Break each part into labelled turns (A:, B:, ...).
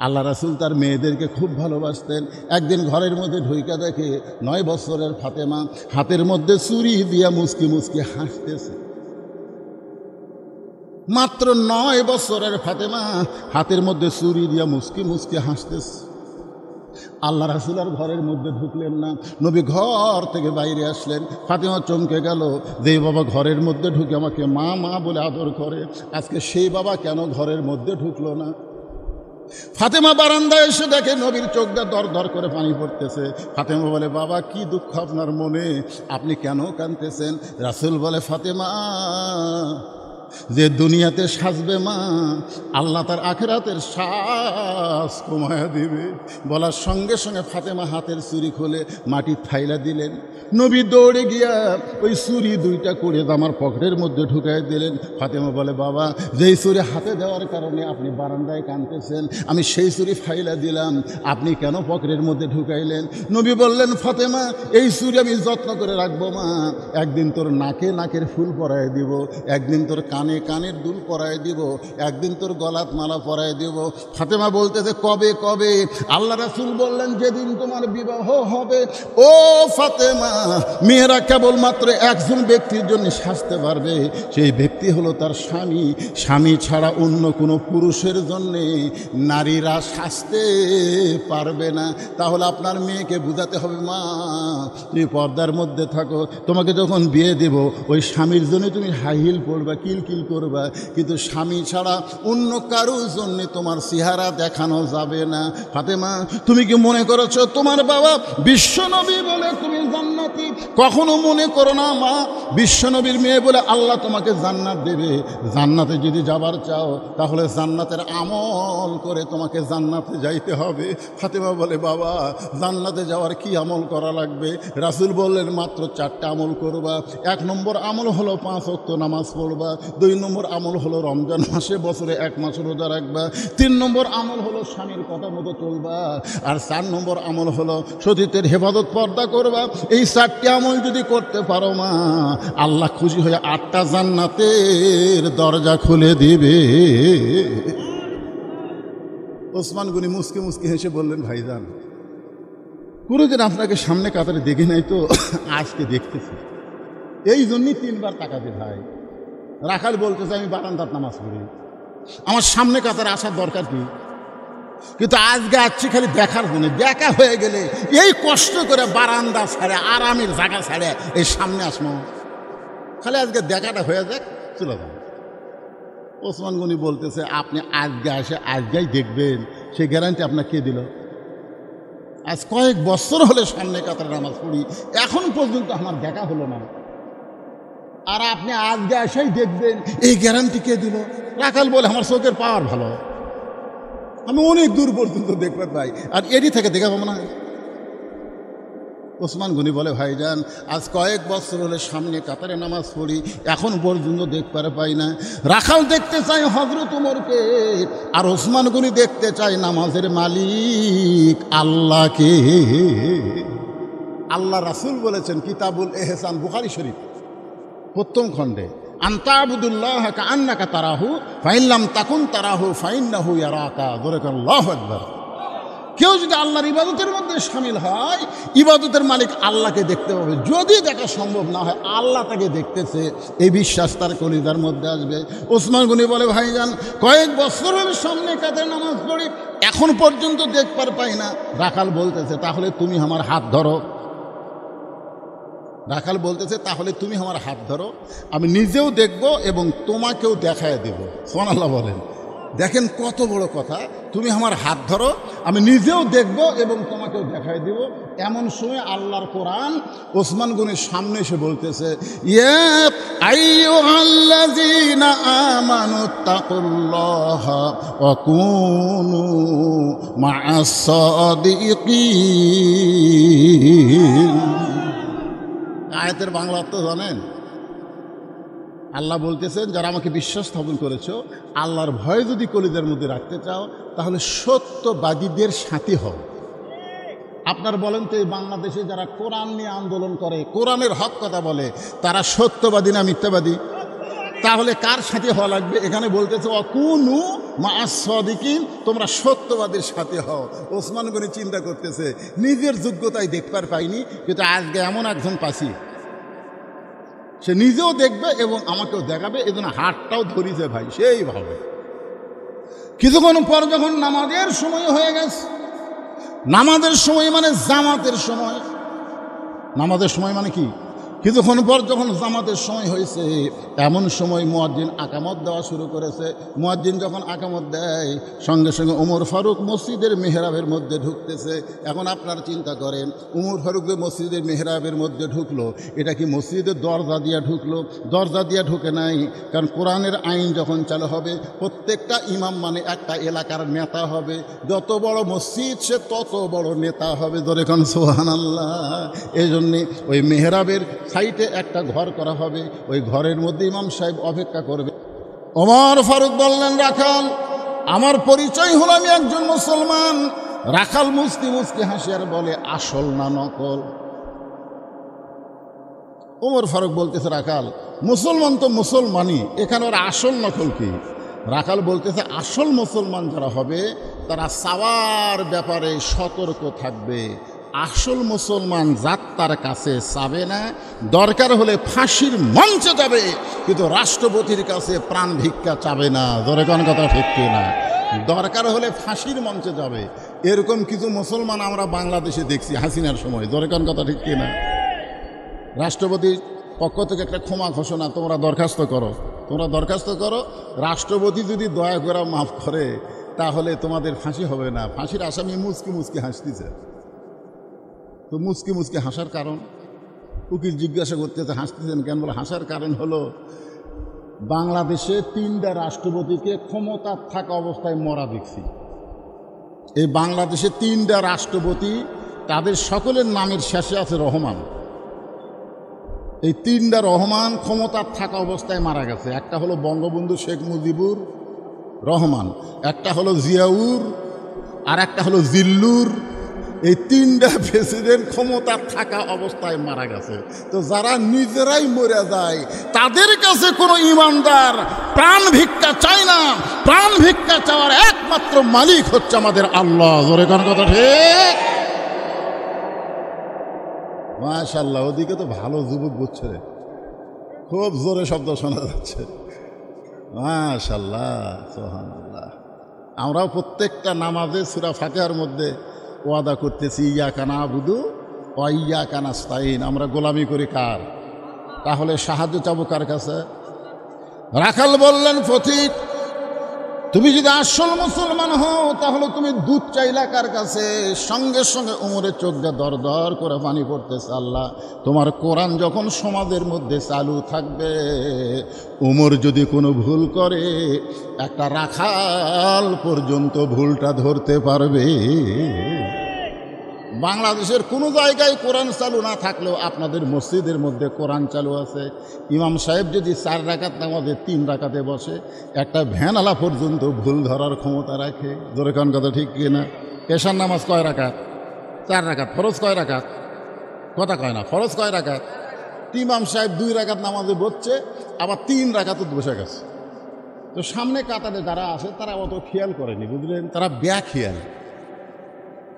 A: আল্লাহ রাসূল তার মেয়েদেরকে খুব ভালোবাসতেন। একদিন ঘরের মধ্যে ঢুইকা দেখে 9 বছরের ফাতেমা হাতের মধ্যে ছুরি দিয়া মুচকি মুচকি হাসতেছে। মাত্র 9 বছরের ফাতেমা হাতের মধ্যে ছুরি দিয়া মুচকি মুচকি হাসতেছে। আল্লাহ রাসূল আর ঘরের মধ্যে ঢুকলেন না, নবী ঘর থেকে বাইরে আসলেন। ফাতেমা চমকে গেল, যে বাবা ঘরের মধ্যে ঢুকে আমাকে মা মা বলে আদর করে, আজকে সেই বাবা কেন ঘরের মধ্যে ঢুকলো না? ফাতেমা বারান্দায় এসে দেখে নবীর চোখটা দর দর করে পানি পড়তেছে। ফাতেমা বলে, বাবা কি দুঃখ আপনার মনে, আপনি কেন কাঁদতেছেন? রাসূল বলে, ফাতেমা, যে দুনিয়াতে সাজবে মা, আল্লাহ তার আখিরাতের শ্বাস কমায়া দিবে। বলার সঙ্গে সঙ্গে ফাতেমা হাতের ছুরি খুলে মাটি ফাইলা দিলেন। নবী দৌড়ে গিয়া ওই ছুরি 2টা করে আমার পকেটের মধ্যে ঢুকাই দিলেন। ফাতেমা বলে, বাবা, যেই ছুরি হাতে দেওয়ার কারণে আপনি বারান্দায় কাঁদতেছেন, আমি সেই ছুরি ফাইলা দিলাম, আপনি কেন পকেটের মধ্যে ঢুকাইলেন? নবী বললেন, ফাতেমা, এই ছুরি আমি যত্ন করে রাখবো মা, একদিন তোর নাকে নাকের ফুল পরায় দিব, একদিন তোর কানে কানের দুল পরায় দিব, একদিন তোর গলাত মালা পরায় দিব। ফাতেমা বলতেছে, কবে কবে? আল্লাহ রাসূল বললেন, যেদিন তোমার বিবাহ হবে। ও ফাতেমা, মেয়েরা কেবলমাত্র একজন ব্যক্তির জন্য সাজতে পারবে, সেই ব্যক্তি হলো তার স্বামী। স্বামী ছাড়া অন্য কোনো পুরুষের জন্যে নারীরা সাজতে পারবে না। তাহলে আপনার মেয়েকে বুঝাতে হবে, মা, তুমি পর্দার মধ্যে থাকো, তোমাকে যখন বিয়ে দেব ওই স্বামীর জন্য তুমি হাই হিল পরবা, কিলকিল করবা, কিন্তু স্বামী ছাড়া অন্য কারোর জন্যে তোমার চেহারা দেখানো যাবে না। ফাতেমা, তুমি কি মনে করেছো তোমার বাবা বিশ্বনবী বলে তুমি জান্নাতি? কখনো মনে করো না মা, বিশ্বনবীর মেয়ে বলে আল্লাহ তোমাকে জান্নাত দেবে। জান্নাতে যদি যাবার চাও তাহলে জান্নাতের আমল করে তোমাকে জান্নাতে যাইতে হবে। ফাতেমা বলে, বাবা, জান্নাতে যাওয়ার কি আমল করা লাগবে? রাসূল বললেন, মাত্র 4টা আমল করবা। 1 নম্বর আমল হলো 5 ওয়াক্ত নামাজ পড়বা। 2 নম্বর আমল হলো রমজান মাসে বছরে 1 মাস রোজা রাখবা। 3 নম্বর আমল হলো স্বামীর কথা মতো চলবা। আর 4 নম্বর আমল হলো সতীত্বের হেফাজত, পর্দা করবা। এই 4টি আমল যদি করতে পারো মা, আল্লাহ খুশি হয়ে 8টা জান্নাতের দরজা খুলে দিবে। ওসমান গনি মুসকে মুসকে হেসে বললেন, ভাইজান, কোনোদিন আপনাকে সামনে কাতারে দেখি নাই তো আজকে দেখতেছি, এই জন্যই 3বার তাকাতে ভাই। রাখাল বলতেছে, আমি বারান্দার নামাজ পড়ি, আমার সামনে কাতারে আসার দরকার কি? কিন্তু আজকে আসছি খালি দেখার জন্য। দেখা হয়ে গেলে এই কষ্ট করে বারান্দা ছাড়ে, আরামের জায়গা ছাড়ে এই সামনে আসবো, খালি আজকে দেখাটা হয়ে যাক, চলে যান। ওসমান গনি বলতেছে, আপনি আজকে আসে আজকেই দেখবেন, সেই গ্যারান্টি আপনাকে কে দিল? আজ কয়েক বছর হলে সামনে কাতারে নামাজ পড়ি, এখন পর্যন্ত আমার দেখা হলো না, আর আপনি আজকে এসেই দেখবেন, এই গ্যারান্টি কে দিল? রাখাল বলে, আমার চোখের পাওয়ার ভালো, আমি অনেক দূর পর্যন্ত দেখতে পাই, আর এটি থেকে দেখা পাবো না। ওসমান গনি বলে, ভাইজান, আজ কয়েক বছর হলে সামনে কাতারে নামাজ পড়ি, এখন পর্যন্ত দেখতে পাই না। রাখাল দেখতে চাই হযরত ওমরকে, আর ওসমান গনি দেখতে চাই নামাজের মালিক আল্লাহকে। আল্লাহ রাসূল বলেছেন, কিতাবুল ইহসান, বুখারী শরীফ, 1ম খণ্ডে, আনতা আবুদুল্লাহ কাআন্নাকা তারাহু ফাইন লাম তাকুন তারাহু ফাইন্নাহু ইয়ারাকা। জোরে করে আল্লাহু আকবার। কেউ যদি আল্লাহর ইবাদতের মধ্যে শামিল হয়, ইবাদতের মালিক আল্লাহকে দেখতে পাবে। যদি দেখা সম্ভব না হয়, আল্লাহ তাকে দেখতেছে, এই বিশ্বাস তার কলিজার মধ্যে আসবে। ওসমান গনি বলে, ভাইজান, কয়েক বছর হলে সামনে কাতারে নামাজ পড়ি, এখন পর্যন্ত দেখবার পাই না। রাখাল বলতেছে, তাহলে তুমি আমার হাত ধরো। রাখাল বলতেছে, তাহলে তুমি আমার হাত ধরো, আমি নিজেও দেখব এবং তোমাকেও দেখায় দেব। সুবহানাল্লাহ বলেন। দেখেন কত বড় কথা, তুমি আমার হাত ধরো, আমি নিজেও দেখব এবং তোমাকেও দেখায় দিব। এমন সময় আল্লাহর কোরআন ওসমান গনির সামনে এসে বলতেছে, ইয়া আইয়ুহাল্লাযীনা আমানুত্তাকুল্লাহা ওয়া কুনু মা'আস সাদিকিন। আয়াতের বাংলা অর্থ জানেন? আল্লাহ বলতেছেন, যারা আমাকে বিশ্বাস স্থাপন করেছো, আল্লাহর ভয় যদি কলিজার মধ্যে রাখতে চাও, তাহলে সত্যবাদীদের সাথী হও। আপনার বলেন তো, এই বাংলাদেশে যারা কোরআন নিয়ে আন্দোলন করে, কোরআনের হক কথা বলে, তারা সত্যবাদী না মিথ্যাবাদী? তাহলে কার সাথে হওয়া লাগবে? এখানে বলতেছে, অকুনু মা আস-সাদিকিন, তোমরা সত্যবাদীর সাথে হও। ওসমান গনি চিন্তা করতেছে নিজের যোগ্যতায় দেখবার পাইনি, কিন্তু আজকে এমন একজন পাচ্ছি সে নিজেও দেখবে এবং আমাকেও দেখাবে, এই জন্য হাতটাও ধরিছে ভাই সেইভাবে। কিছুক্ষণ পর যখন নামাজের সময় হয়ে গেছে, নামাজের সময় মানে জামাতের সময়, নামাজের সময় মানে কি, কিছুক্ষণ পর যখন জামাতের সময় হয়েছে, এমন সময় মুয়াজ্জিন আকামত দেওয়া শুরু করেছে। মুয়াজ্জিন যখন আকামত দেয়, সঙ্গে সঙ্গে ওমর ফারুক মসজিদের মেহরাবের মধ্যে ঢুকতেছে। এখন আপনারা চিন্তা করেন, ওমর ফারুক যে মসজিদের মেহরাবের মধ্যে ঢুকলো, এটা কি মসজিদের দরজা দিয়ে ঢুকলো? দরজা দিয়ে ঢুকে নাই, কারণ কোরআনের আইন যখন চালু হবে, প্রত্যেকটা ইমাম মানে একটা এলাকার নেতা হবে। যত বড় মসজিদ সে তত বড় নেতা হবে। ধরে কোন সুবহানাল্লাহ। এই জন্যে ওই মেহরাবের সাইডে একটা ঘর করা হবে, ওই ঘরের মধ্যে ইমাম সাহেব অপেক্ষা করবে। ওমর ফারুক বললেন, রাখাল, আমার পরিচয় হলো আমি একজন মুসলমান। রাখাল মুস্কি মুস্কি হাসি আর বলে, আসল না নকল? ওমর ফারুক বলতেছে, রাখাল, মুসলমান তো মুসলমানই, এখানে ওর আসল নকল কি? রাখাল বলতেছে, আসল মুসলমান যারা হবে তারা চাওয়ার ব্যাপারে সতর্ক থাকবে। আসল মুসলমান যাত্রার কাছে চাবে না, দরকার হলে ফাঁসির মঞ্চে যাবে, কিন্তু রাষ্ট্রপতির কাছে প্রাণ ভিক্ষা চাবে না। ধরে কোন কথা ঠিক না? দরকার হলে ফাঁসির মঞ্চে যাবে। এরকম কিছু মুসলমান আমরা বাংলাদেশে দেখছি হাসিনার সময়। ধরে কোন কথা ঠিক না? রাষ্ট্রপতির পক্ষ থেকে একটা ক্ষমা ঘোষণা, তোমরা দরখাস্ত করো, তোমরা দরখাস্ত করো, রাষ্ট্রপতি যদি দয়া করে মাফ করে তাহলে তোমাদের ফাঁসি হবে না। ফাঁসির আসামি মুচকি মুচকি হাসতেছে। তো মুচকি মুচকি হাসার কারণ, উকিল জিজ্ঞাসা করতেছে, হাসতেছেন কেন? বলে, হাসার কারণ হলো বাংলাদেশে 3টা রাষ্ট্রপতিকে ক্ষমতা থাকা অবস্থায় মরা দেখছি। এই বাংলাদেশে 3টা রাষ্ট্রপতি, তাদের সকলের নামের শেষে আছে রহমান। এই 3টা রহমান ক্ষমতা থাকা অবস্থায় মারা গেছে। একটা হলো বঙ্গবন্ধু শেখ মুজিবুর রহমান, একটা হলো জিয়াউর, আর একটা হলো জিল্লুর। এই 3টা প্রেসিডেন্ট ক্ষমতা থাকা অবস্থায় মারা গেছে। তো যারা নিজেরাই মরে যায় তাদের কাছে কোনো ইমানদার প্রাণ ভিক্ষা চায় না। প্রাণ ভিক্ষা চাওয়ার একমাত্র মালিক হচ্ছে আমাদের আল্লাহ। জোরে কোন কথা ঠিক? মাশাআল্লাহ, ওদিকে তো ভালো যুবক বুঝছে রে, খুব জোরে শব্দ শোনা যাচ্ছে। মাশাআল্লাহ, সুবহানাল্লাহ। আমরাও প্রত্যেকটা নামাজে সূরা ফাতিহার মধ্যে ওয়াদা করতেছি, ইয়াকা নাবুদু ওয়া ইয়াকা নাস্তাইন। আমরা গোলামি করি কার? তাহলে সাহায্য চাবো কার কাছে? রাখাল বললেন, পথিক, তুমি যদি আসল মুসলমান হও তাহলে তুমি দুধ চাইলা কার কাছে? সঙ্গে সঙ্গে উমরের চোখ দিয়ে দর দর করে পানি পড়তেছে। আল্লাহ, তোমার কোরআন যখন সমাজের মধ্যে চালু থাকবে, উমর যদি কোনো ভুল করে একটা রাখাল পর্যন্ত ভুলটা ধরতে পারবে। বাংলাদেশের কোনো জায়গায় কোরআন চালু না থাকলেও আপনাদের মসজিদের মধ্যে কোরআন চালু আছে। ইমাম সাহেব যদি 4 রাকাত নামাজে 3 রাকাতে বসে, একটা ভ্যানওয়ালা পর্যন্ত ভুল ধরার ক্ষমতা রাখে। জোরে কোন কথা ঠিক কি না? এশার নামাজ কয় রাকাত? 4 রাকাত। ফরজ কয় রাকাত? কথা কয় না। ফরজ কয় রাকাত? ইমাম সাহেব 2 রাকাত নামাজে বসছে, আবার 3 রাকাত বসে গেছে। তো সামনে কাতারে যারা আছে তারা অত খেয়াল করেনি, বুঝলেন? তারা খেয়াল।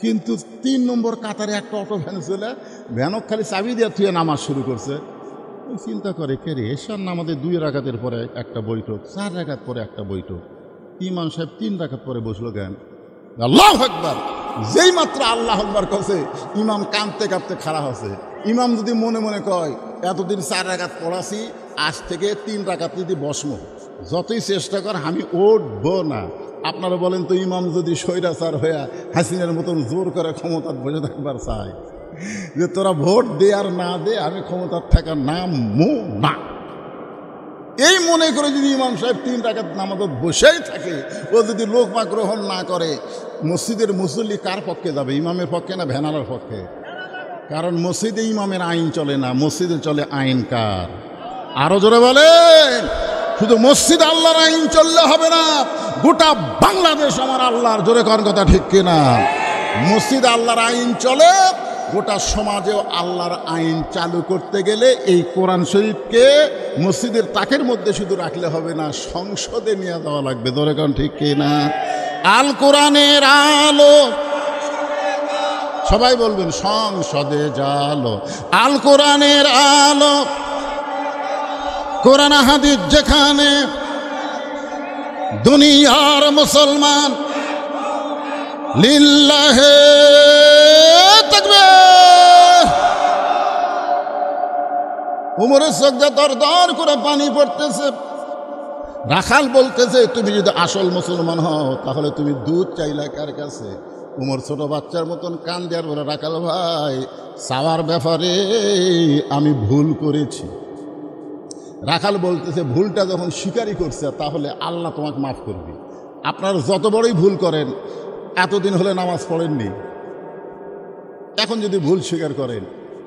A: কিন্তু 3 নম্বর কাতারে একটা অটো ভ্যান চলে, ভ্যানক খালি চাবি দিয়ে থুয়ে নামাজ শুরু করছে। চিন্তা করে, কে রে, এশার নামাজে 2 রাকাতের পরে একটা বৈঠক, 4 রাকাত পরে একটা বৈঠক, ইমাম সাহেব 3 রাকাত পরে বসলো কেন? আল্লাহু আকবার। যেই মাত্র আল্লাহু আকবার কইছে, ইমাম কাঁদতে কাঁদতে খাড়া হচ্ছে। ইমাম যদি মনে মনে কয়, এতদিন 4 রাকাত পড়াছি, আজ থেকে 3 রাকাত যদি বসমো, যতই চেষ্টা কর আমি উঠবো না। আপনারা বলেন তো, ইমাম যদি স্বৈরাচার হইয়া হাসিনার মতন জোর করে ক্ষমতা বসে থাকবার চায়, যে তোরা ভোট দে আর না দে, আমি ক্ষমতার থাকার নামও না, এই মনে করে যদি ইমাম সাহেব 3 রাকাত নামাজত বসেই থাকে, ও যদি লোকমা গ্রহণ না করে, মসজিদের মুসল্লি কার পক্ষে যাবে? ইমামের পক্ষে না ভ্যানালার পক্ষে? কারণ মসজিদে ইমামের আইন চলে না, মসজিদে চলে আইন কার? আরো জোরে বলেন। শুধু মসজিদ আল্লাহর আইন চললে হবে না, গোটা বাংলাদেশ আমার আল্লাহর। জোরে কোন কথা ঠিক কিনা? মসজিদ আল্লাহর আইন চলে, গোটা সমাজেও আল্লাহর আইন চালু করতে গেলে এই কোরআন শরীফকে মসজিদের তাকের মধ্যে শুধু রাখলে হবে না, সংসদে নিয়ে যাওয়া লাগবে। ধরে কারণ ঠিক কিনা? আল কোরআনের আলো, সবাই বলবেন সংসদে জালো। আল কোরআনের আলো, কোরআন হাদিস যেখানে, দুনিয়ার মুসলমান লিল্লাহে তাকবীর। উমরের চোখ দিয়ে দর দর করে পানি পড়তেছে। রাখাল বলতেছে, তুমি যদি আসল মুসলমান হও তাহলে তুমি দুধ চাইলা কার কাছে? উমর ছোট বাচ্চার মতন কান দেওয়ার বলে, রাখাল ভাই, চাওয়ার ব্যাপারে আমি ভুল করেছি। রাখাল বলতেছে, ভুলটা যখন স্বীকারই করছে তাহলে আল্লাহ তোমাকে মাফ করবে। আপনার যত বড়ই ভুল করেন, এতদিন হলে নামাজ পড়েননি, এখন যদি ভুল স্বীকার করেন,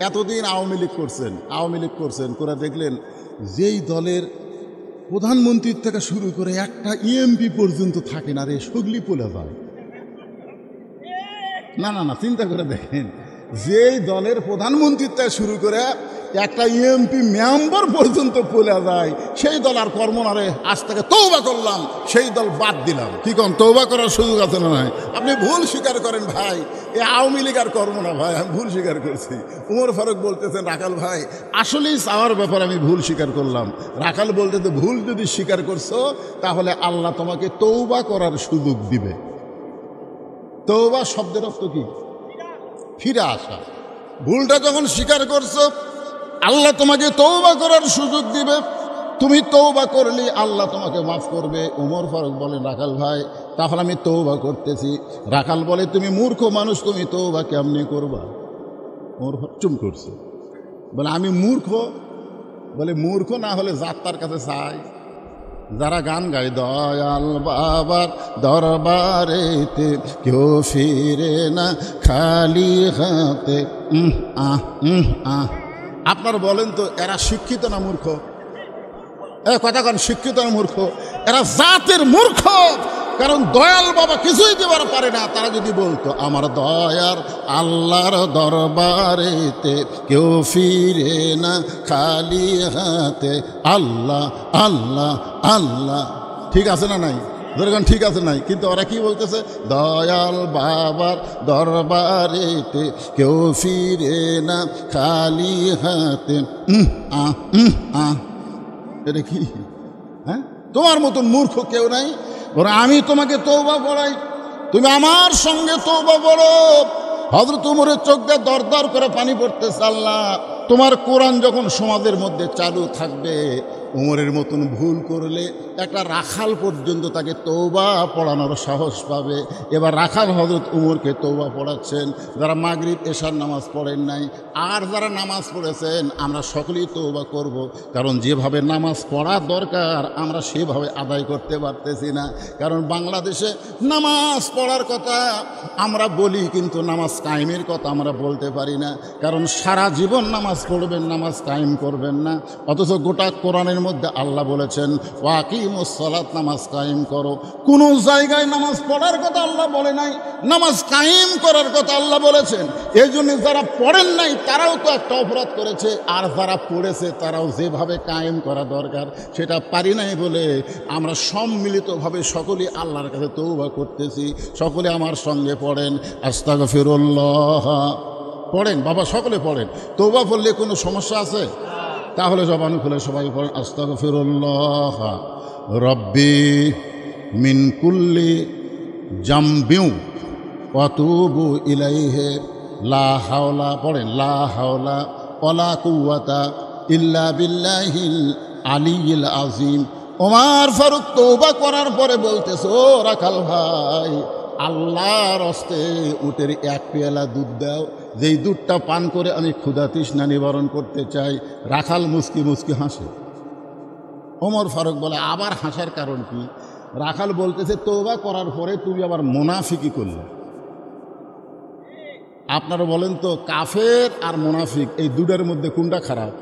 A: এতদিন আওয়ামী লীগ করছেন করে দেখলেন যেই দলের প্রধানমন্ত্রীর থেকে শুরু করে একটা ইএমপি পর্যন্ত থাকে না রে, সগলি পলে যায়। না না না, চিন্তা করে দেখেন, যেই দলের প্রধানমন্ত্রীর থেকে শুরু করে একটা ইএমপি মেম্বার পর্যন্ত পলে যায়, সেই দল আর কর্ম না রে, আজ থেকে তওবা করলাম, সেই দল বাদ দিলাম। কি কোন তওবা করার সুযোগ আছে না নাই? আপনি ভুল স্বীকার করেন ভাই, এ আওয়ামী লীগ আর কর্ম না ভাই, আমি ভুল স্বীকার করছি। উমর ফারুক বলতেছেন, রাখাল ভাই আসলেই চাওয়ার ব্যাপারে আমি ভুল স্বীকার করলাম। রাখাল বলতেছে, ভুল যদি স্বীকার করছো তাহলে আল্লাহ তোমাকে তওবা করার সুযোগ দিবে। তওবা শব্দের অর্থ কি? ফিরে আসা। ভুলটা যখন স্বীকার করছো, আল্লাহ তোমাকে তওবা করার সুযোগ দিবে। তুমি তওবা করলে আল্লাহ তোমাকে মাফ করবে। উমর ফারুক বলেন, রাখাল ভাই তাহলে আমি তওবা করতেছি। রাখাল বলে, তুমি মূর্খ মানুষ, তুমি তওবা কেমনি করবা? উমর চুপ করছে, বলে আমি মূর্খ? বলে মূর্খ না হলে যাত্রার কাছে চাই। যারা গান গায়, দয়াল বাবার দরবারেতে কেউ ফিরে না খালি হাতে, আপনার বলেন তো এরা শিক্ষিত না মূর্খ? কথা কন, শিক্ষিত না মূর্খ? এরা জাতের মূর্খ। কারণ দয়াল বাবা কিছুই দেবার পারে না। তারা যদি বলতো আমার দয়ার আল্লাহর দরবারেতে কেউ ফিরে না খালি হাতে, আল্লাহ আল্লাহ আল্লাহ, ঠিক আছে না নাই? ধরেন ঠিক আছে নাই, কিন্তু ওরা কি বলতেছে? দয়াল বাবার দরবারেতে কেউ ফিরে না খালি হাতে। এটা কি? হ্যাঁ, তোমার মতন মূর্খ কেউ নাই। আমি তোমাকে তওবা পড়াই, তুমি আমার সঙ্গে তওবা পড়ো। হযরত উমরের চোখ দিয়ে দর দর করে পানি পড়তেছে। আল্লাহ, তোমার কোরআন যখন সমাজের মধ্যে চালু থাকবে, উমরের মতন ভুল করলে একটা রাখাল পর্যন্ত তাকে তওবা পড়ানোর সাহস পাবে। এবার রাখাল হযরত উমরকে তওবা পড়াচ্ছেন। যারা মাগরিব এশার নামাজ পড়েন নাই আর যারা নামাজ পড়েছেন, আমরা সকলেই তওবা করব। কারণ যেভাবে নামাজ পড়া দরকার আমরা সেভাবে আদায় করতে পারতেছি না। কারণ বাংলাদেশে নামাজ পড়ার কথা আমরা বলি, কিন্তু নামাজ কায়েমের কথা আমরা বলতে পারি না। কারণ সারা জীবন নামাজ পড়বেন, নামাজ কায়েম করবেন না। অথচ গোটা কোরআনের মধ্যে আল্লাহ বলেছেন, ওয়াকিমুস সালাত, নামাজ কায়েম করো। কোনো জায়গায় নামাজ পড়ার কথা আল্লাহ বলে নাই, নামাজ কায়েম করার কথা আল্লাহ বলেছেন। এই জন্য যারা পড়েন নাই তারাও তো একটা অপরাধ করেছে, আর যারা পড়েছে তারাও যেভাবে কায়েম করা দরকার সেটা পারি নাই বলে আমরা সম্মিলিতভাবে সকলে আল্লাহর কাছে তওবা করতেছি। সকলে আমার সঙ্গে পড়েন, আস্তাগফিরুল্লাহ। পড়েন বাবা, সকলে পড়েন। তওবা পড়লে কোনো সমস্যা আছে? তাহলে জবান খুলে সবাই পড়েন, আস্তাগফিরুল্লাহ রব্বি মিন কুল্লি জামবিউ ওয়া তুবু ইলাইহি লা হাওলা। পড়েন, লা হাওলা ওয়ালা কুওয়াতা ইল্লা বিল্লাহিল আলিয়্যিল আযীম। ওমর ফারুক তওবা করার পরে বলতেছে, ও রাখাল ভাই, আল্লাহর হস্তে উটের এক পেয়ালা দুধ দাও, যেই দুধটা পান করে আমি ক্ষুধা তৃষ্ণা নিবারণ করতে চাই। রাখাল মুস্কি মুস্কি হাসে। ওমর ফারুক বলে, আবার হাসার কারণ কি? রাখাল বলতেছে, তওবা করার পরে তুমি আবার মুনাফিকি করলে। আপনারা বলেন তো, কাফের আর মুনাফিক এই দুটার মধ্যে কোনটা খারাপ?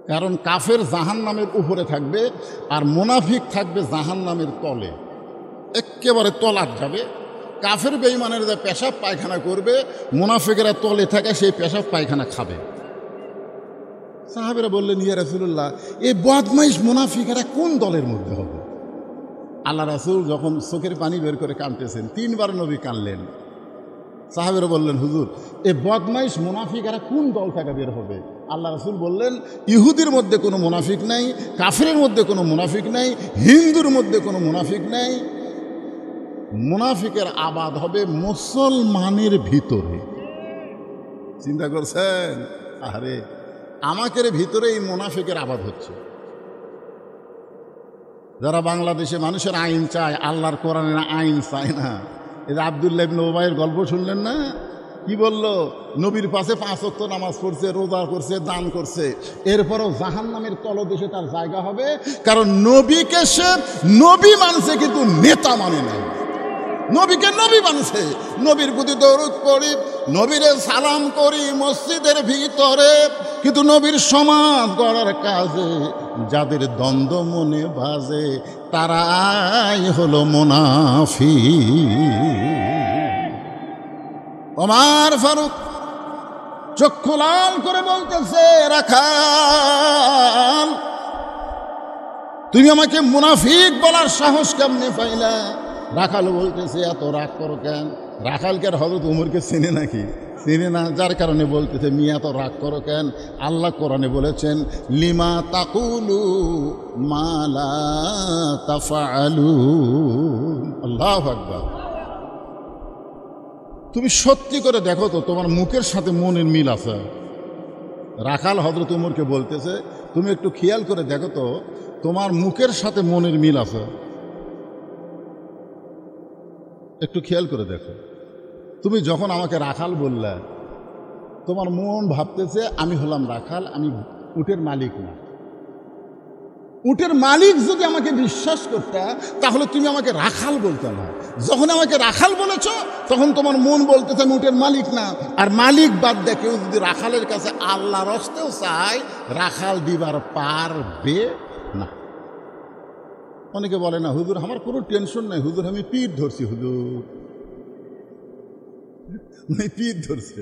A: কারণ কাফের জাহান্নামের উপরে থাকবে আর মুনাফিক থাকবে জাহান্নামের তলে, একেবারে তলার যাবে। কাফের বেঈমানের যে পেশাব পায়খানা করবে, মুনাফিকেরা তলে থাকে সেই পেশাব পায়খানা খাবে। সাহাবেরা বললেন, ইয়া রাসূলুল্লাহ, এই বদমাইশ মুনাফিকেরা কোন দলের মধ্যে হবে? আল্লাহ রাসূল যখন চোখের পানি বের করে কাঁদতেছেন, 3 বার নবী কাঁদলেন। সাহাবেরা বললেন, হুজুর, এই বদমাইশ মুনাফিকেরা কোন দল থেকে বের হবে? আল্লাহ রাসূল বললেন, ইহুদির মধ্যে কোনো মুনাফিক নাই, কাফেরের মধ্যে কোনো মুনাফিক নাই, হিন্দুর মধ্যে কোনো মুনাফিক নাই। মুনাফিকের আবাদ হবে মুসলমানের ভিতরে। চিন্তা করছেন? আরে আমাদের ভিতরে এই মুনাফিকের আবাদ হচ্ছে। যারা বাংলাদেশে মানুষের আইন চায়, আল্লাহর কোরআনের আইন চায় না। এই যে আব্দুল্লাহ ইবনে উবাইয়ের গল্প শুনলেন না? কি বলল? নবীর পাশে 5 ওয়াক্ত নামাজ পড়ছে, রোজা করছে, দান করছে, এরপরও জাহান্নামের তলদেশে তার জায়গা হবে। কারণ নবীকে সে নবী মানছে, কিন্তু নেতা মানে নাই। নবীকে নবী মানছে, নবীর প্রতি দরুদ পড়ি, নবীরে সালাম করি মসজিদের ভিতরে, কিন্তু নবীর সমাজ গড়ার কাজে যাদের দ্বন্দ্ব মনে বাজে তারাই হলো মুনাফিক। ওমর ফারুক চক্ষু লাল করে বলতেছে, রাখাল, তুমি আমাকে মুনাফিক বলার সাহস কেমনে পাইলা? রাখাল বলতেছে, এত রাগ করো কেন? রাখালকে আর হযরত উমরকে চিনে নাকি? চিনে না, যার কারণে বলতেছে, মিয়া এত রাগ করো কেন? আল্লাহ কোরআনে বলেছেন, লিমা তাকুলু মা লা তাফআলুন। আল্লাহু আকবার। তুমি সত্যি করে দেখো তো তোমার মুখের সাথে মনের মিল আছে? রাখাল হযরত উমরকে বলতেছে, তুমি একটু খেয়াল করে দেখো তো তোমার মুখের সাথে মনের মিল আছে? একটু খেয়াল করে দেখো। তুমি যখন আমাকে রাখাল বললে, তোমার মন ভাবতেছে আমি হলাম রাখাল, আমি উটের মালিক না। উটের মালিক যদি আমাকে বিশ্বাস করতে, তাহলে তুমি আমাকে রাখাল বলতে না। যখন আমাকে রাখাল বলেছ, তখন তোমার মন বলতেছে আমি উটের মালিক না। আর মালিক বাদ দিয়ে কেউ যদি রাখালের কাছে আল্লাহর হস্তেও চায়, রাখাল দিবার পারবে না। অনেকে বলে না, হুজুর আমার কোনো টেনশন নাই, হুজুর আমি পীর ধরছি, হুজুর পীর ধরছে,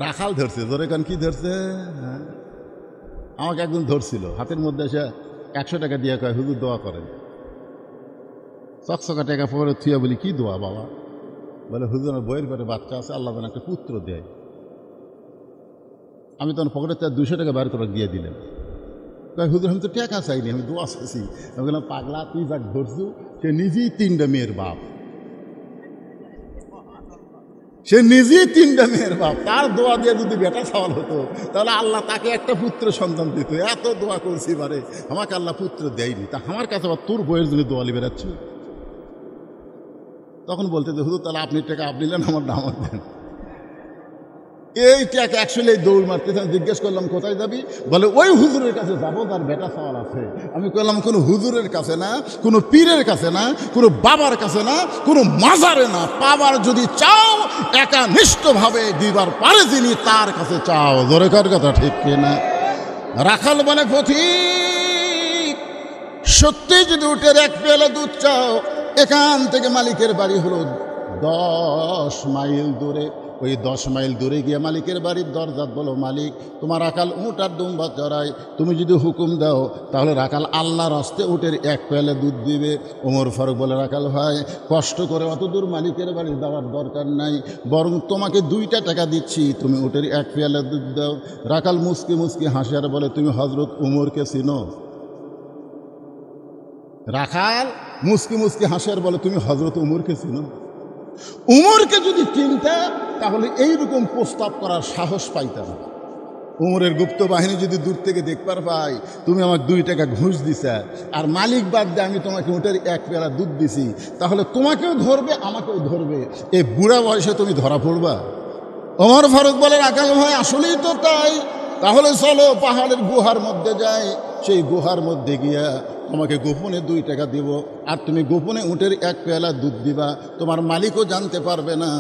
A: রাখাল ধরছে। ধরে কারণ কি ধরছে? হ্যাঁ, আমাকে একজন ধরছিল, হাতের মধ্যে এসে 100 টাকা দিয়ে কয়, হুজুর দোয়া করেন। চকচকা টাকা পরে থুয়া বলি, কি দোয়া বাবা? বলে, হুজুর আমার বইয়ের ঘরে বাচ্চা আছে, আল্লাহ যেন একটা পুত্র দেয়। আমি তখন পকেটে 200 টাকা বের করে দিয়ে দিলেন। কয়, হুজুর আমি তো টাকা চাইনি, আমি দোয়া চাইছি। আমি বললাম, পাগলা, তুই যাক ধরছু, সে নিজেই 3টা মেয়ের বাপ। সে নিজেই 3টা মেয়ের বাপ। তার দোয়া দিয়ে যদি বেটা সওয়াল হতো, তাহলে আল্লাহ তাকে একটা পুত্র সন্তান দিত। এত দোয়া করছি বারে, আমাকে আল্লাহ পুত্র দেয়নি, তা আমার কাছে আবার তোর বইয়ের জন্য দোয়ালি বেড়াচ্ছ। তখন বলতে যে, হুজুর তাহলে আপনি টাকা আপনি নেন, আমার নামাজ দেন। এই টাকা অ্যাকচুয়ালি দৌড় মারতে জিজ্ঞেস করলাম, কোথায় যাবি? বলে, ওই হুজুরের কাছে যাবো, তার বেটা সওয়াল আছে। আমি বললাম, কোনো হুজুরের কাছে না, কোনো পীরের কাছে না, কোনো বাবার কাছে না, কোনো মাজারে না। পাবার যদি চাও, একানিষ্ঠভাবে দিবার পারে যিনি, তার কাছে চাও। ধরে কার কথা ঠিক কিনা? রাখাল বলে, পথিক, সত্যি যদি উটের 1 পেয়ালা দুধ চাও, এখান থেকে মালিকের বাড়ি হলো 10 মাইল দূরে। ওই 10 মাইল দূরে গিয়ে মালিকের বাড়ির দরজাত বলো, মালিক তোমার রাখাল উট আর দুম্বা চড়ায়, তুমি যদি হুকুম দাও তাহলে রাখাল আল্লাহর হস্তে উটের 1 পেয়ালা দুধ দিবে। ওমর ফারুক বলে, রাখাল ভাই, কষ্ট করে অত দূর মালিকের বাড়ি যাওয়ার দরকার নাই, বরং তোমাকে 2টা টাকা দিচ্ছি, তুমি উটের 1 পেয়ালা দুধ দাও। রাখাল মুসকি মুসকি হাসি আর বলে, তুমি হযরত উমরকে চিনো? রাখাল মুসকি মুসকি হাসি আর বলে, তুমি হযরত উমরকে চিনো? উমরকে যদি চিনতে, তাহলে এইরকম প্রস্তাব করার সাহস পাইতাম না। উমরের গুপ্ত বাহিনী যদি দূর থেকে দেখবার পাই, তুমি আমাকে 2 টাকা ঘুষ দিছা, আর মালিক বাদ দিয়ে আমি তোমাকে উটের 1 পেয়ালা দুধ দিছি, তাহলে তোমাকেও ধরবে, আমাকেও ধরবে। এই বুড়া বয়সে তুমি ধরা পড়বা? ওমর ফারুক বলে, রাখাল ভাই, আসলেই তো তাই। তাহলে চলো পাহাড়ের গুহার মধ্যে যাই। সেই গুহার মধ্যে গিয়া তোমাকে গোপনে 2 টাকা দিব, আর তুমি গোপনে উটের 1 পেয়ালা দুধ দিবা, তোমার মালিকও জানতে পারবে না,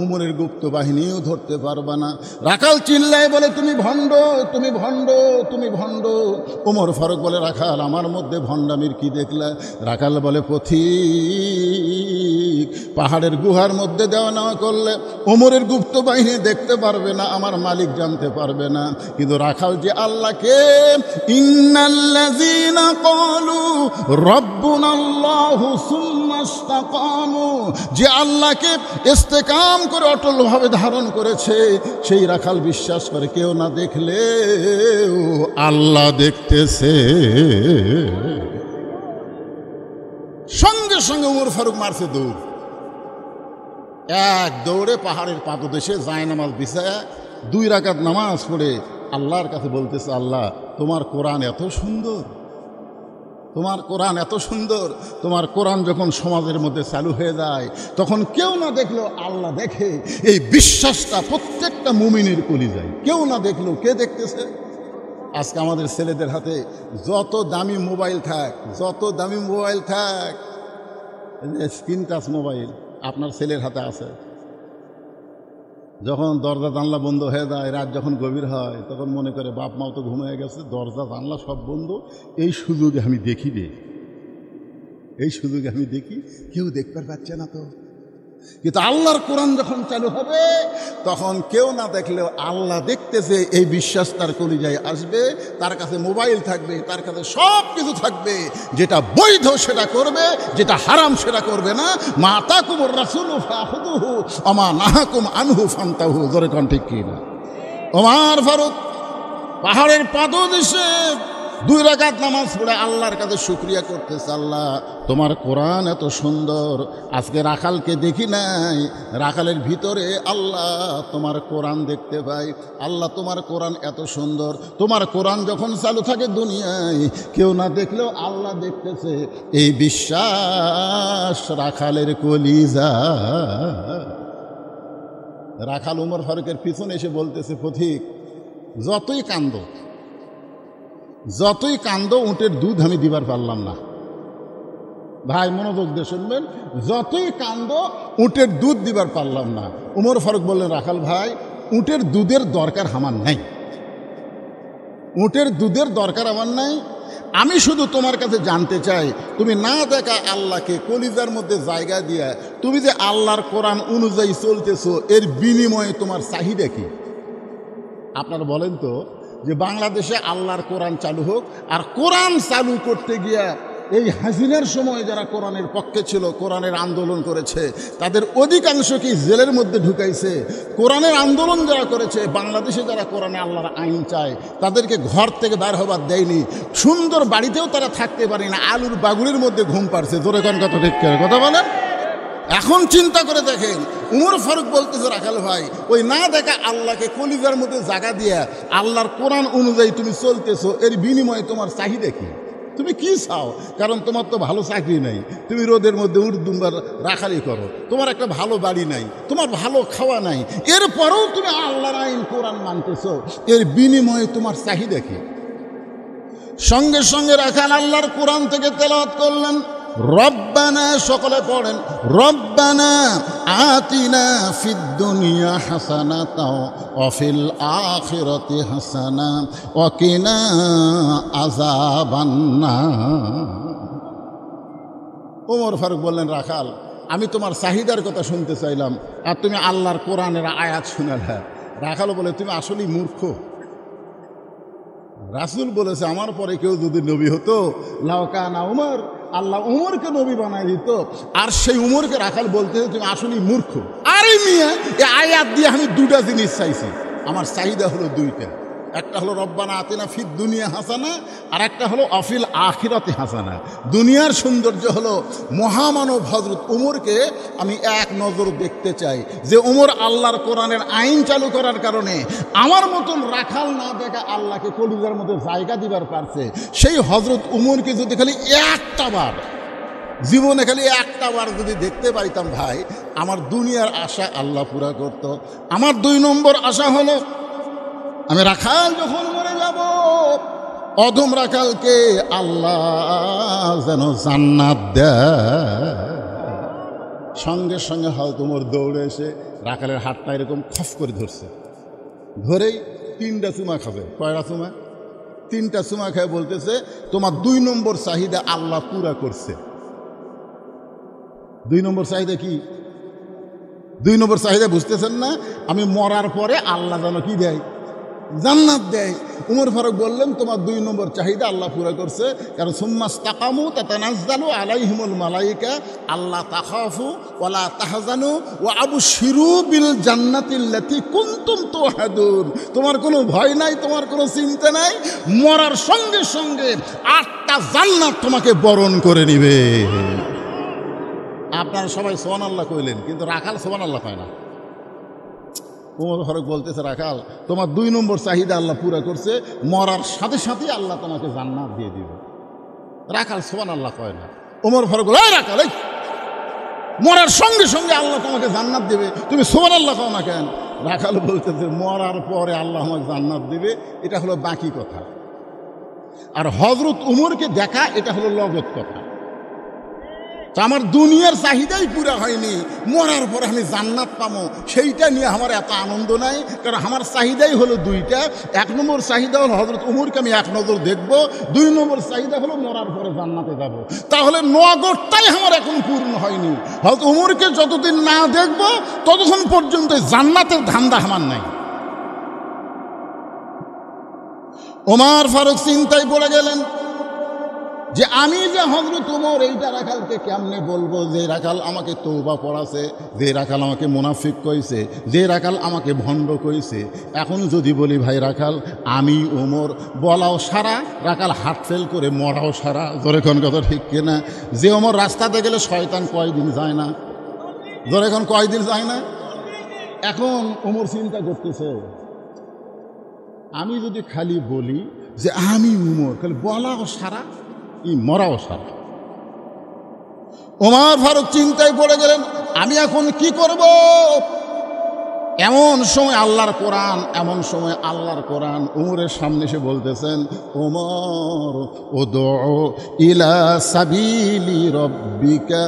A: উমরের গুপ্ত বাহিনীও ধরতে পারবে না। রাখাল চিল্লায় বলে, তুমি ভণ্ড, তুমি ভণ্ড, তুমি ভণ্ড। ওমর ফারুক বলে, রাখাল আমার মধ্যে ভণ্ডামির কি দেখলা? রাখাল বলে, পথিক, পাহাড়ের গুহার মধ্যে দেওয়া নেওয়া করলে ওমরের গুপ্ত বাহিনী দেখতে পারবে না, আমার মালিক জানতে পারবে না, কিন্তু রাখাল যে আল্লাহকে ইন্নাল্লাযীনা ক্বালু রাব্বুনাল্লাহু সুম্মা ইসতাকামু, যে আল্লাহকে ইস্তেকাম করে অটলভাবে ধারণ করেছে, সেই রাখাল বিশ্বাস করে কেউ না দেখলেও আল্লাহ দেখতেছে। সঙ্গে সঙ্গে ওমর ফারুক মারছে দৌড়, এক দৌড়ে পাহাড়ের পাদদেশে জায়নামাজ বিছায়া 2 রাকাত নামাজ পড়ে আল্লাহর কাছে বলতেছে, আল্লাহ তোমার কোরআন এত সুন্দর, তোমার কোরআন এত সুন্দর। তোমার কোরআন যখন সমাজের মধ্যে চালু হয়ে যায় তখন কেউ না দেখলেও আল্লাহ দেখে, এই বিশ্বাসটা প্রত্যেকটা মুমিনের কলিজায়। কেউ না দেখলেও কে দেখতেছে? আজকে আমাদের ছেলেদের হাতে যত দামি মোবাইল থাক, যত দামি মোবাইল থাক, স্ক্রিন টাচ মোবাইল আপনার ছেলের হাতে আছে। যখন দরজা জানলা বন্ধ হয়ে যায়, রাত যখন গভীর হয়, তখন মনে করে বাপ মাও তো ঘুমিয়ে গেছে, দরজা জানলা সব বন্ধ, এই সুযোগে আমি দেখি রে, এই সুযোগে আমি দেখি, কেউ দেখতে পাচ্ছে না তো। কিন্তু আল্লাহর কোরআন যখন চালু হবে তখন কেউ না দেখলেও আল্লাহ দেখতেছে, এই বিশ্বাস তার কলিজায় আসবে। তার কাছে মোবাইল থাকবে, তার কাছে সব কিছু থাকবে, যেটা বৈধ সেটা করবে, যেটা হারাম সেটা করবে না। মা আতাকুমুর রাসূলু ফাখুযুহু ওয়া মা নাহাকুম আনহু ফান্তাহু। জোরে কোন ঠিক কি না? ওমর ফারুক পাহাড়ের পাদদেশে 2 রাকাত নামাজ পড়ে আল্লাহর কাছে শুকরিয়া করতেছে, আল্লাহ তোমার কোরআন এত সুন্দর। আজকে রাখালকে দেখি নাই, রাখালের ভিতরে আল্লাহ তোমার কোরআন দেখতে পাই। আল্লাহ তোমার কোরআন এত সুন্দর, তোমার কোরআন যখন চালু থাকে দুনিয়ায় কেউ না দেখলেও আল্লাহ দেখতেছে। এই বিশ্বাস রাখালের কলিজা। রাখাল ওমর ফারুকের পিছনে এসে বলতেছে, পথিক যতই কান্দ উটের দুধ আমি দিবার পারলাম না। ভাই মনোযোগ দিয়ে শুনবেন, যতই কান্দ উটের দুধ দিবার পারলাম না। ওমর ফারুক বললেন, রাখাল ভাই উটের দুধের দরকার আমার নাই, উটের দুধের দরকার আমার নাই। আমি শুধু তোমার কাছে জানতে চাই, তুমি না দেখা আল্লাহকে কলিজার মধ্যে জায়গা দিয়া তুমি যে আল্লাহর কোরআন অনুযায়ী চলতেছো, এর বিনিময়ে তোমার চাহিদা কি? আপনারা বলেন তো, যে বাংলাদেশে আল্লাহর কোরআন চালু হোক, আর কোরআন চালু করতে গিয়া এই হাসিনার সময় যারা কোরআনের পক্ষে ছিল, কোরআনের আন্দোলন করেছে, তাদের অধিকাংশকে জেলের মধ্যে ঢুকাইছে। কোরআনের আন্দোলন যারা করেছে, বাংলাদেশে যারা কোরআনে আল্লাহর আইন চায়, তাদেরকে ঘর থেকে বার হবার দেয়নি। সুন্দর বাড়িতেও তারা থাকতে পারে না, আলুর বাগুড়ির মধ্যে ঘুম পাড়ছে। জোরে কোন কথা ঠিক করে কথা বলেন। এখন চিন্তা করে দেখেন, উমর ফারুক বলতেছে, রাখাল ভাই ওই না দেখা আল্লাহকে কলিজার মধ্যে জায়গা দিয়া আল্লাহর কোরআন অনুযায়ী তুমি চলতেছো, এর বিনিময়ে তোমার চাহিদা কি? তুমি কি চাও? কারণ তোমার তো ভালো চাকরি নাই, তুমি রোদের মধ্যে উঠ দুম্বার রাখালি করো, তোমার একটা ভালো বাড়ি নাই, তোমার ভালো খাওয়া নাই, এরপরেও তুমি আল্লাহর আইন কোরআন মানতেছো, এর বিনিময়ে তোমার চাহিদা কি? সঙ্গে সঙ্গে রাখাল আল্লাহর কোরআন থেকে তেলাওয়াত করলেন, রব্বানা, সকলে পড়েন, রব্বানা আতিনা ফিদ দুনিয়া হাসানাতাও ওয়া ফিল আখিরাতি হাসানা ওয়া কিনা আযাবান্নার। ওমর ফারুক বললেন, রাখাল আমি তোমার চাহিদার কথা শুনতে চাইলাম, আর তুমি আল্লাহর কোরআনের আয়াত শুনালে। রাখাল বলে, তুমি আসলেই মূর্খ। রাসূল বলেছে, আমার পরে কেউ যদি নবী হতো, লাউ কানা উমর, আল্লাহ উমরকে নবী বানাই দিত। আর সেই উমরকে রাখাল বলতে, তুমি আসলেই মূর্খ। আরে মিয়া, এই আয়াত দিয়ে আমি 2টা জিনিস চাইছি, আমার চাহিদা হলো 2টা। একটা হলো রব্বানা আতিনা ফিদ দুনিয়া হাসানা, আর একটা হলো অফিল আখিরাতে হাসানা। দুনিয়ার সৌন্দর্য হলো মহামানব হযরত উমরকে আমি এক নজর দেখতে চাই, যে উমর আল্লাহর কোরআনের আইন চালু করার কারণে আমার মতন রাখাল না দেখা আল্লাহকে কলিজার মধ্যে জায়গা দিবার পারছে। সেই হযরত উমরকে যদি খালি একটা বার জীবনে, খালি একটা বার যদি দেখতে পাইতাম, ভাই আমার দুনিয়ার আশা আল্লাহ পুরা করত। আমার 2 নম্বর আশা হলো, আমি রাখাল যখন মরে যাব, অধম রাখালকে আল্লাহ যেন জান্নাত দেয়। সঙ্গে সঙ্গে হয়তো ওমর দৌড়ে এসে রাখালের হাতটা এরকম খফ করে ধরছে, ধরেই 3টা চুমা খাবে। কয়টা চুমা? 3টা চুমা খায় বলতেছে, তোমার 2 নম্বর চাহিদা আল্লাহ পুরা করছে। 2 নম্বর চাহিদা কি? 2 নম্বর চাহিদা বুঝতেছেন না? আমি মরার পরে আল্লাহ যেন কি দেয়? জান্নাত দেয়। উমর ফারুক বললেন, তোমার 2 নম্বর চাহিদা আল্লাহ পুরা করছে। কারণ সুম্মাস্তাকামু তাতানাজ্জালু আলাইহিমুল মালাইকা আল্লা তাখাফু ওয়ালা তাহজানু ওয়া আবশিরু বিল জান্নাতিল্লাতী কুনতুম তুআদুন। তোমার কোনো ভয় নাই, তোমার কোনো চিন্তা নাই, মরার সঙ্গে সঙ্গে 8টা জান্নাত তোমাকে বরণ করে নিবে। আপনারা সবাই সুবহানাল্লাহ কইলেন, কিন্তু রাখাল সুবহানাল্লাহ পায় না। উমর ফারুক বলতেছে, রাখাল তোমার 2 নম্বর চাহিদা আল্লাহ পুরা করছে, মরার সাথে সাথে আল্লাহ তোমাকে জান্নাত দিয়ে দিবে। রাখাল সুবহানাল্লাহ কয় না। উমর ফারুক বলে, এই রাখাল, এই মরার সঙ্গে সঙ্গে আল্লাহ তোমাকে জান্নাত দেবে, তুমি সুবহানাল্লাহ কও না কেন? রাখাল বলতেছে, মরার পরে আল্লাহ আমাকে জান্নাত দেবে, এটা হলো বাকি কথা। আর হযরত উমরকে দেখা, এটা হলো লগত কথা। আমার দুনিয়ার চাহিদাই পুরা হয়নি, মরার পরে আমি জান্নাত পাবো, সেইটা নিয়ে আমার এত আনন্দ নাই। কারণ আমার চাহিদাই হলো 2টা। 1 নম্বর চাহিদা হলো হযরত উমরকে আমি 1 নজর দেখব, 2 নম্বর চাহিদা হলো মরার পরে জান্নাতে যাব। তাহলে নগরটাই আমার এখন পূর্ণ হয়নি। হযরত উমরকে যতদিন না দেখব ততক্ষণ পর্যন্ত জান্নাতের ধান্দা আমার নাই। ওমর ফারুক চিন্তায় পড়ে গেলেন যে আমি যে হযরত উমর, এইটা রাখালকে কেমনে বলবো? যে রাখাল আমাকে তওবা পড়াছে, যে রাখাল আমাকে মুনাফিক কইছে, যে রাখাল আমাকে ভণ্ড কইছে, এখন যদি বলি ভাই রাখাল আমি উমর, বলাও সারা, রাখাল হার্ট ফেল করে মরাও সারা। জোরে কোন কথা ঠিক কিনা? যে উমর রাস্তাতে গেলে শয়তান কয়দিন যায় না? জোরে কোন কয়দিন যায় না? এখন উমর চিন্তা করতেছে, আমি যদি খালি বলি যে আমি উমর, খালি বলাও সারা, মরাও সারা। ওমর ফারুক চিন্তায় পড়ে গেলেন, আমি এখন কি করব? এমন সময় আল্লাহর কোরআন, এমন সময় আল্লাহর কোরআন উমরের সামনে এসে বলতেছেন, ওমর উদউ ইলা সাবিলি রাব্বিকা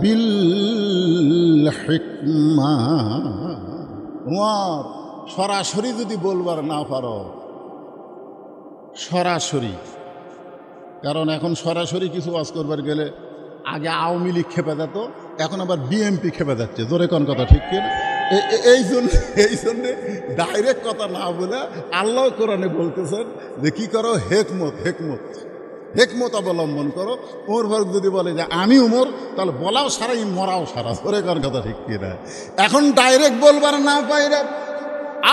A: বিল হিকমা। ওমর, সরাসরি যদি বলবার না পারো, সরাসরি, কারণ এখন সরাসরি কিছু ওয়াজ করবার গেলে আগে আওয়ামী লীগ খেপে যেত, এখন আবার বিএনপি খেপে যাচ্ছে। জোরে কোন কথা ঠিক কিনা? এই জন্যে ডাইরেক্ট কথা না বলে আল্লাহ কোরআনে বলতেছেন যে কি করো? হেকমত অবলম্বন করো। উমর ফারুক যদি বলে যে আমি উমর, তাহলে বলাও সারা, মরাও সারা। জোরে কোন কথা ঠিক কিনা? এখন ডাইরেক্ট বলবার না পাইরা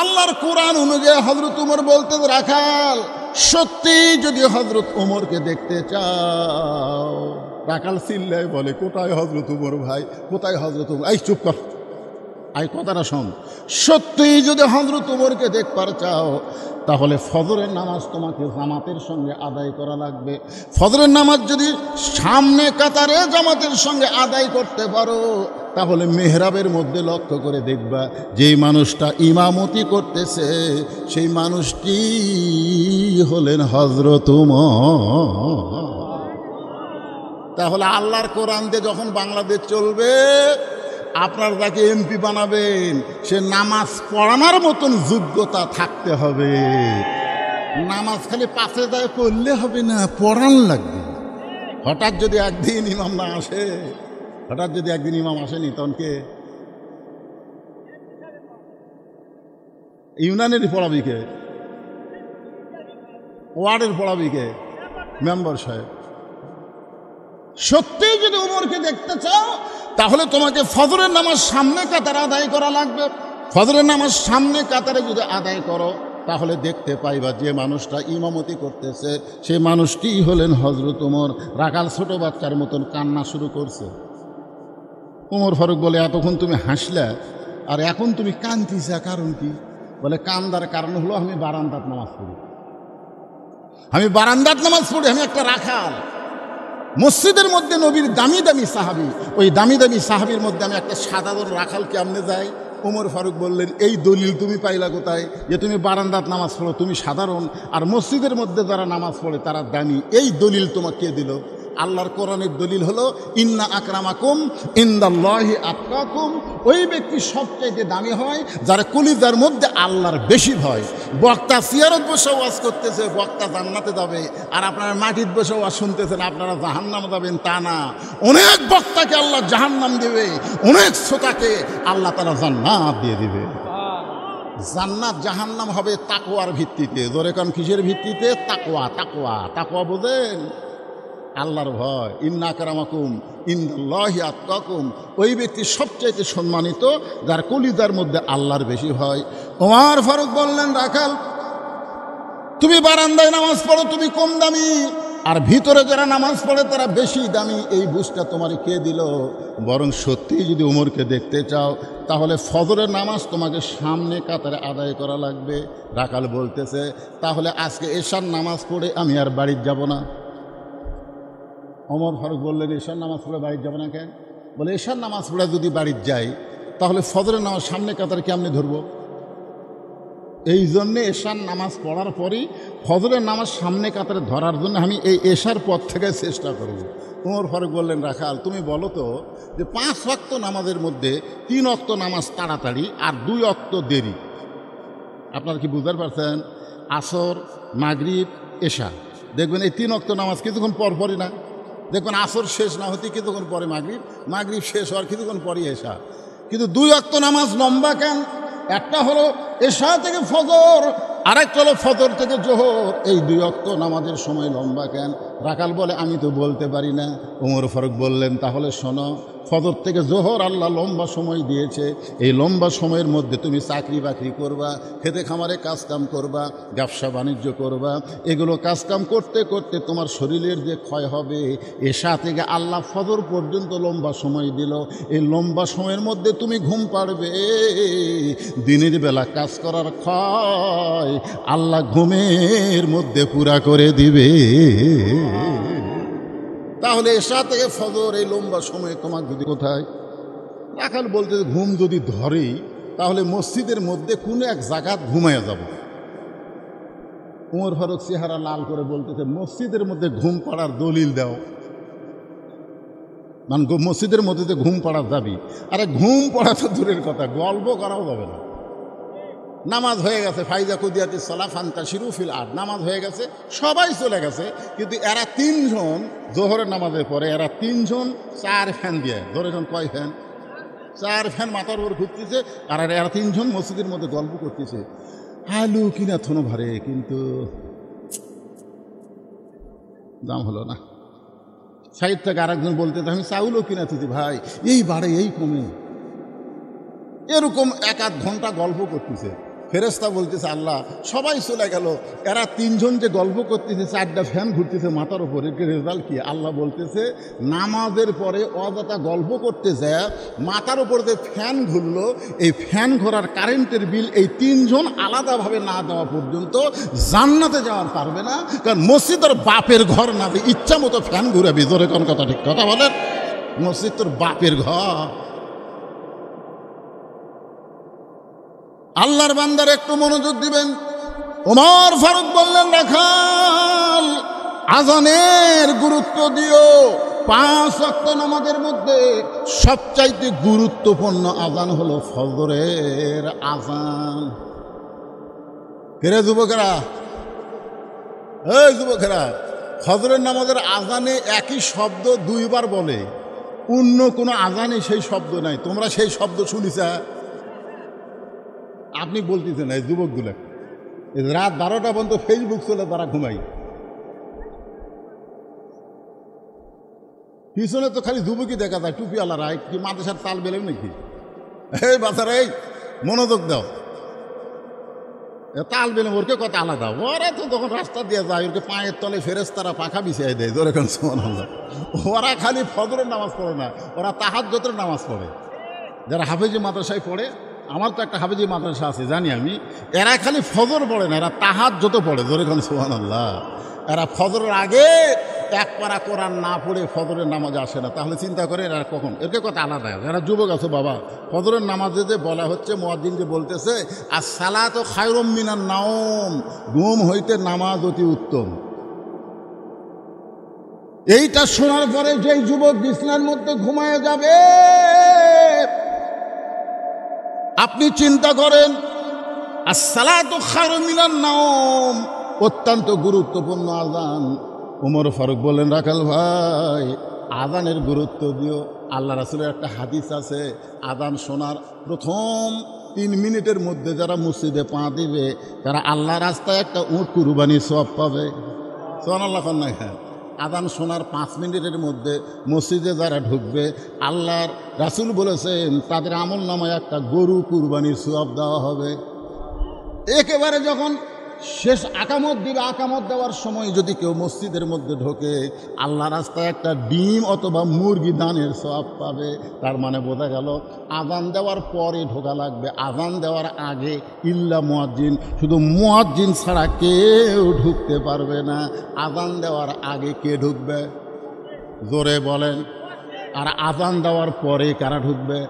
A: আল্লাহর কোরআন অনুযায়ী হযরত উমর বলতে, রাখাল সত্যি যদি হযরত উমরকে দেখতে চাও। রাখাল চিল্লায় বলে, কোথায় হযরত উমর ভাই, কোথায় হযরত উমর? এই চুপ কর, এই কথাটা শোন। সত্যি যদি হযরত উমরকে দেখবার চাও, তাহলে ফজরের নামাজ তোমাকে জামাতের সঙ্গে আদায় করা লাগবে। ফজরের নামাজ যদি সামনে কাতারে জামাতের সঙ্গে আদায় করতে পারো, তাহলে মেহরাবের মধ্যে লক্ষ্য করে দেখবা যেই মানুষটা ইমামতি করতেছে সেই মানুষটি হলেন হযরত উমর। তাহলে আল্লাহর কোরআন দিয়ে যখন বাংলাদেশ চলবে, আপনার যাকে এমপি বানাবেন সে নামাজ পড়ানোর মতন যোগ্যতা থাকতে হবে। নামাজ খালি পাশে যায় পড়লে হবে না, পড়ান লাগবে। হঠাৎ যদি একদিন ইমাম না আসে, হঠাৎ যদি একদিন ইমাম আসেনি, তখন কে? ইউনিয়নের পড়াবি কে? ওয়ার্ডের পড়াবি কে? মেম্বার সাহেব। সত্যি যদি উমরকে দেখতে চাও, তাহলে তোমাকে ফজরের নামাজ সামনে কাতারে আদায় করা লাগবে। ফজরের নামাজ সামনে কাতারে যদি আদায় করো, তাহলে দেখতে পাইবা যে মানুষটা ইমামতি করতেছে সেই মানুষটি হলেন হযরত উমর। রাখাল ছোট বাচ্চার মতন কান্না শুরু করছে। উমর ফারুক বলে, এতক্ষণ তুমি হাসলে আর এখন তুমি কাঁদতেছা, কারণ কি? বলে, কান্দার কারণ হলো আমি বারান্দাত নামাজ পড়ি। আমি বারান্দাত নামাজ পড়ি, আমি একটা রাখাল। মসজিদের মধ্যে নবীর দামি দামি সাহাবি, ওই দামি দামি সাহাবির মধ্যে আমি একটা সাধারণ রাখাল কেমনে যাই? ওমর ফারুক বললেন, এই দলিল তুমি পাইলা কোথায় যে তুমি বারান্দাত নামাজ পড়ো, তুমি সাধারণ, আর মসজিদের মধ্যে যারা নামাজ পড়ে তারা দামি? এই দলিল তোমাকে কে দিল? আল্লাহর কোরআনের দলিল হলো ইন্না আকরামাকুম ইনদাল্লাহি আতকাকুম। ওই ব্যক্তি সবচাইতে দামি হয় যার কলিজার মধ্যে আল্লাহর বেশি ভয়। বক্তা সিয়ারত বসে ওয়াজ করতেছে, বক্তা জান্নাতে যাবে, আর আপনারা মাটির বসে ওয়াজ শুনতেছেন আপনারা জাহান্নামে যাবেন, তা না। অনেক বক্তাকে আল্লাহ জাহান্নাম দেবে, অনেক শ্রোতাকে আল্লাহ তাআলা জান্নাত দিয়ে দিবে। জান্নাত জাহান্নাম হবে তাকওয়ার ভিত্তিতে। জোরে কান কিসের ভিত্তিতে? তাকওয়া। তাকওয়া, তাকওয়া বোঝেন? আল্লাহর ভয়। ইন্না আকরামাকুম ইনদাল্লাহি আতকাকুম। ওই ব্যক্তি সবচাইতে সম্মানিত যার কলিজার মধ্যে আল্লাহর বেশি ভয়। ওমর ফারুক বললেন, রাখাল তুমি বারান্দায় নামাজ পড়ো, তুমি কম দামি, আর ভিতরে যারা নামাজ পড়ে তারা বেশি দামি। এই বুঝটা তোমার কে দিল? বরং সত্যিই যদি ওমরকে দেখতে চাও তাহলে ফজরের নামাজ তোমাকে সামনে কাতারে আদায় করা লাগবে। রাখাল বলতেছে, তাহলে আজকে এশার নামাজ পড়ে আমি আর বাড়ির যাব না। ওমর ফারুক বললেন, এশার নামাজ পড়ে বাড়ির যাব না কেন? বলে, এশার নামাজ পড়ে যদি বাড়ির যাই তাহলে ফজরের নামাজ সামনে কাতারে কেমনে ধরবো? এই জন্যে এশার নামাজ পড়ার পরই ফজরের নামাজ সামনে কাতারে ধরার জন্য আমি এই এশার পথ থেকে চেষ্টা করব। ওমর ফারুক বললেন, রাখাল তুমি বলো তো যে 5 ওয়াক্ত নামাজের মধ্যে 3 ওয়াক্ত নামাজ তাড়াতাড়ি আর 2 ওয়াক্ত দেরি। আপনারা কি বুঝতে পারছেন? আসর, মাগরিব, এশা, দেখবেন এই 3 ওয়াক্ত নামাজ কিছুক্ষণ পরপরই না। দেখবেন আসর শেষ না হতে কিছুক্ষণ পরে মাগরিব, মাগরিব শেষ হওয়ার কিছুক্ষণ পরই এশা। কিন্তু 2 ওয়াক্ত নামাজ লম্বা কেন? একটা হলো এশা থেকে ফজর, আরেকটা হলো ফজর থেকে জোহর। এই 2 ওয়াক্ত নামাজের সময় লম্বা কেন? রাখাল বলে, আমি তো বলতে পারি না। ওমর ফারুক বললেন, তাহলে শোনো, ফজর থেকে জোহর আল্লাহ লম্বা সময় দিয়েছে। এই লম্বা সময়ের মধ্যে তুমি চাকরি বাকরি করবা, খেতে খামারে কাজকাম করবা, ব্যবসা বাণিজ্য করবা। এগুলো কাজকাম করতে করতে তোমার শরীরের যে ক্ষয় হবে, এশা থেকে আল্লাহ ফজর পর্যন্ত লম্বা সময় দিল। এই লম্বা সময়ের মধ্যে তুমি ঘুম পাড়বে। দিনের বেলা কাজ করার ক্ষয় আল্লাহ ঘুমের মধ্যে পুরা করে দিবে। তাহলে এশা থেকে ফজর এই লম্বা সময় তোমার যদি কোথায়? রাখাল বলতে, ঘুম যদি ধরেই তাহলে মসজিদের মধ্যে কোনো এক জায়গায় ঘুমাইয়া যাব। ওমর ফারুক চেহারা লাল করে বলতেছে, মসজিদের মধ্যে ঘুম পাড়ার দলিল দাও। মানে মসজিদের মধ্যে যে ঘুম পাড়া যাবি, আরে ঘুম পড়া তো দূরের কথা, গল্প করাও যাবে না। নামাজ হয়ে গেছে, ফাইজা কুদিয়াতি সলা ফান্তাশিরু ফিল আরদ, নামাজ হয়ে গেছে, সবাই চলে গেছে, কিন্তু এরা 3 জন জোহরের নামাজের পরে এরা 3 জন 4 ফ্যান দিয়ে, ধরে এখন কয় ফ্যান? 4 ফ্যান মাথার উপর ঘুরতেছে, আর এরা 3 জন মসজিদের মধ্যে গল্প করতেছে। আলু কিনা থনো ভারে, কিন্তু দাম হলো না। সাইড থেকে আরেকজন বলতে, আমি চাউলও কিনা থুতি ভাই, এই বাড়ে এই কমে। এরকম 1-8 ঘন্টা গল্প করতেছে। ফেরেশতা বলতেছে, আল্লাহ সবাই চলে গেল, এরা 3 জন যে গল্প করতেছে, 4টা ফ্যান ঘুরতেছে মাথার উপরে, রেজাল্ট কি? আল্লাহ বলতেছে, নামাজের পরে অযথা গল্প করতে যায় মাথার উপর যে ফ্যান ঘুরলো, এই ফ্যান ঘোরার কারেন্টের বিল এই 3 জন আলাদাভাবে না দেওয়া পর্যন্ত জান্নাতে যাওয়ার পারবে না। কারণ মসজিদ তোর বাপের ঘর না, যে ইচ্ছা মতো ফ্যান ঘুরাবি। জোরে কোন কথা, ঠিক কথা বলেন? মসজিদ তোর বাপের ঘর। আল্লাহর বান্দার একটু মনোযোগ দিবেন। ওমর ফারুক বললেন, রাখাল আজানের গুরুত্ব দিও। 5 ওয়াক্ত নামাজের মধ্যে সবচাইতে গুরুত্বপূর্ণ আজান হলো ফজরের আজান। কেরে যুবকেরা, এই যুবকেরা, ফজরের নামাজের আজানে একই শব্দ 2 বার বলে, অন্য কোনো আজানে সেই শব্দ নাই। তোমরা সেই শব্দ শুনিছা? আপনি বলতেছেন এই যুবকগুলো রাত 12টা পর্যন্ত ফেসবুক চলে, তারা ঘুমাই। পিছনে তো খালি যুবকই দেখা যায়, টুপিওয়ালারা। কি মাদ্রাসার তাল বেলেন নাকি? এই বাচ্চারা, এই মনোযোগ দাও। তাল বেলে ওরকে কথা আলাদা। ওরা তো যখন রাস্তা দিয়ে যায়, ওরকে পায়ের তলে ফেরেশতারা পাখা বিছিয়ে দেয়। ধরে কেন সুবহানাল্লাহ। ওরা খালি ফজরের নামাজ পড়ে না, ওরা তাহাজ্জুদের নামাজ পড়ে। যারা হাফেজি মাদ্রাসায় পড়ে, আমার তো একটা হাফেজি মাদ্রাসা আছে জানি আমি, এরা খালি ফজর পড়ে না, এরা তাহাজ্জুদও পড়ে। ধরে কেন সুবহানাল্লাহ। এরা ফজরের আগে এক পারা কোরআন না পড়ে ফজরের নামাজে আসে না। তাহলে চিন্তা করে এরা কখন, এর কথা আলাদা। যারা যুবক আছে বাবা, ফজরের নামাজে যে বলা হচ্ছে, মুয়াজ্জিন যে বলতেছে আস-সালাতু খায়রুম মিনান নাওম, ঘুম হইতে নামাজ অতি উত্তম। এইটা শোনার পরে যেই যুবক বিছনার মধ্যে ঘুমায় যাবে, আপনি চিন্তা করেন আস-সালাতু খায়রুম মিনান নাওম অত্যন্ত গুরুত্বপূর্ণ আযান। ওমর ফারুক বললেন, রাখাল ভাই আযানের গুরুত্ব দিও। আল্লাহ রাসূলের একটা হাদিস আছে, আযান শোনার প্রথম 3 মিনিটের মধ্যে যারা মসজিদে পা দিবে তারা আল্লাহ রাস্তায় একটা উট কুরবানি সওয়াব পাবে। সুবহানাল্লাহ। হ্যাঁ, আযান শোনার 5 মিনিটের মধ্যে মসজিদে যারা ঢুকবে আল্লাহর রাসূল বলেছেন তাদের আমল নামায় একটা গরু কুরবানির সওয়াব দেওয়া হবে। একেবারে যখন শেষ আকামত দিবে, আকামত দেওয়ার সময় যদি কেউ মসজিদের মধ্যে ঢোকে আল্লাহ রাস্তায় একটা ডিম অথবা মুরগি দানের সওয়াব পাবে। তার মানে বোঝা গেল আযান দেওয়ার পরে ঢোকা লাগবে, আযান দেওয়ার আগে ইল্লা মুয়াজ্জিন, শুধু মুয়াজ্জিন ছাড়া কেউ ঢুকতে পারবে না। আযান দেওয়ার আগে কে ঢুকবে জোরে বলেন? আর আযান দেওয়ার পরে কারা ঢুকবে?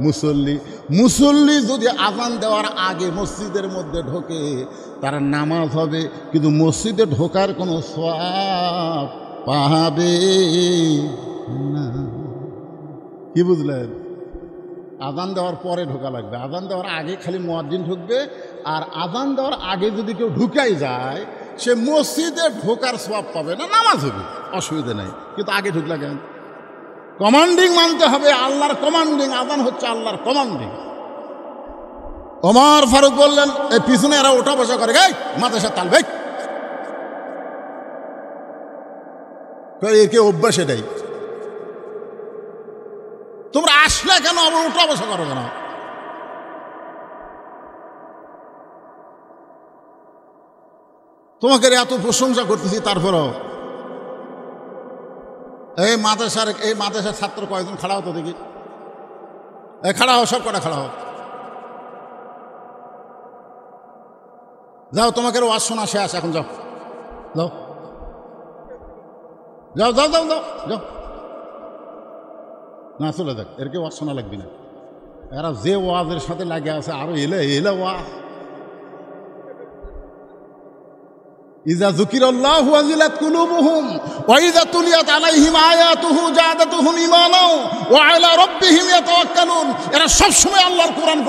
A: মুসল্লি। মুসল্লি যদি আযান দেওয়ার আগে মসজিদের মধ্যে ঢোকে তারা নামাজ হবে, কিন্তু মসজিদে ঢোকার কোনো সওয়াব পাবে না। কি বুঝলেন? আযান দেওয়ার পরে ঢোকা লাগবে, আযান দেওয়ার আগে খালি মুয়াজ্জিন ঢুকবে। আর আযান দেওয়ার আগে যদি কেউ ঢুকাই যায় সে মসজিদে ঢোকার সওয়াব পাবে না, নামাজ হবে, অসুবিধা নেই, কিন্তু আগে ঢুকলা কেন? কমান্ডিং মানতে হবে, আল্লাহর কমান্ডিং। আযান হচ্ছে আল্লাহর কমান্ডিং। ওমর ফারুক বললেন, এই পিছনে এরা ওঠা বসা করে, গাই মাদ্রাসা তাল ভাই, একে অভ্যাস এটাই। তোমরা আসলে কেন আবার ওঠা বসা করো কেন? তোমাকে এত প্রশংসা করতেছি, তারপরও এই মাদ্রাসার ছাত্র কয়েকজন খাড়া হতো দেখি, খাড়া হও, সব কটা খাড়া হও, যাও তোমাকে ওয়াজ শোনা শেষ, এখন যাও যাও যাও যাও যাও যাও যাও, না চলে যাক, এরকে ওয়াজ শোনা লাগবে না। এরা যে ওয়াজের সাথে লাগে আছে আরো এলে ওয়াজ। ইযা যুকিরাল্লাহু ওয়াজিলাত কুলুবুহুম ওয়া ইযা তুলিয়াত আলাইহিম আয়াতুহু জাদাতুহুম ঈমানা ওয়া আলা রাব্বিহিম ইয়াতাওয়াক্কালুন। এরা সব সময় আল্লাহর কোরআন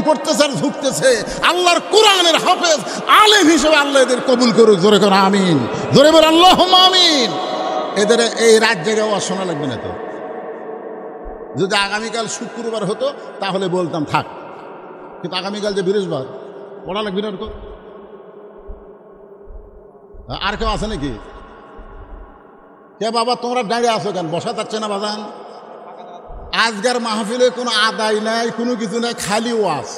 A: পড়তেছে আর ঝুঁকতেছে। আল্লাহর কোরআনের হাফেজ আলেম হিসেবে আল্লাহ এদের কবুল করুক। জোরে করে আমিন, জোরে বলে আল্লাহুম্মা আমিন। এদের এই রাত জেগে ওয়াজ শোনা লাগবে না তো। যদি আগামীকাল শুক্রবার হতো তাহলে বলতাম থাক, কিন্তু আগামীকাল যে বৃহস্পতিবার পড়া লাগবে না। আর কেউ আছে নাকি? কে বাবা তোমরা দাঁড়িয়ে আসো কেন? বসা যাচ্ছে না বাজান? আজকের মাহফিলে কোনো আদায় নাই, কোনো কিছু নাই, খালি ওয়াজ।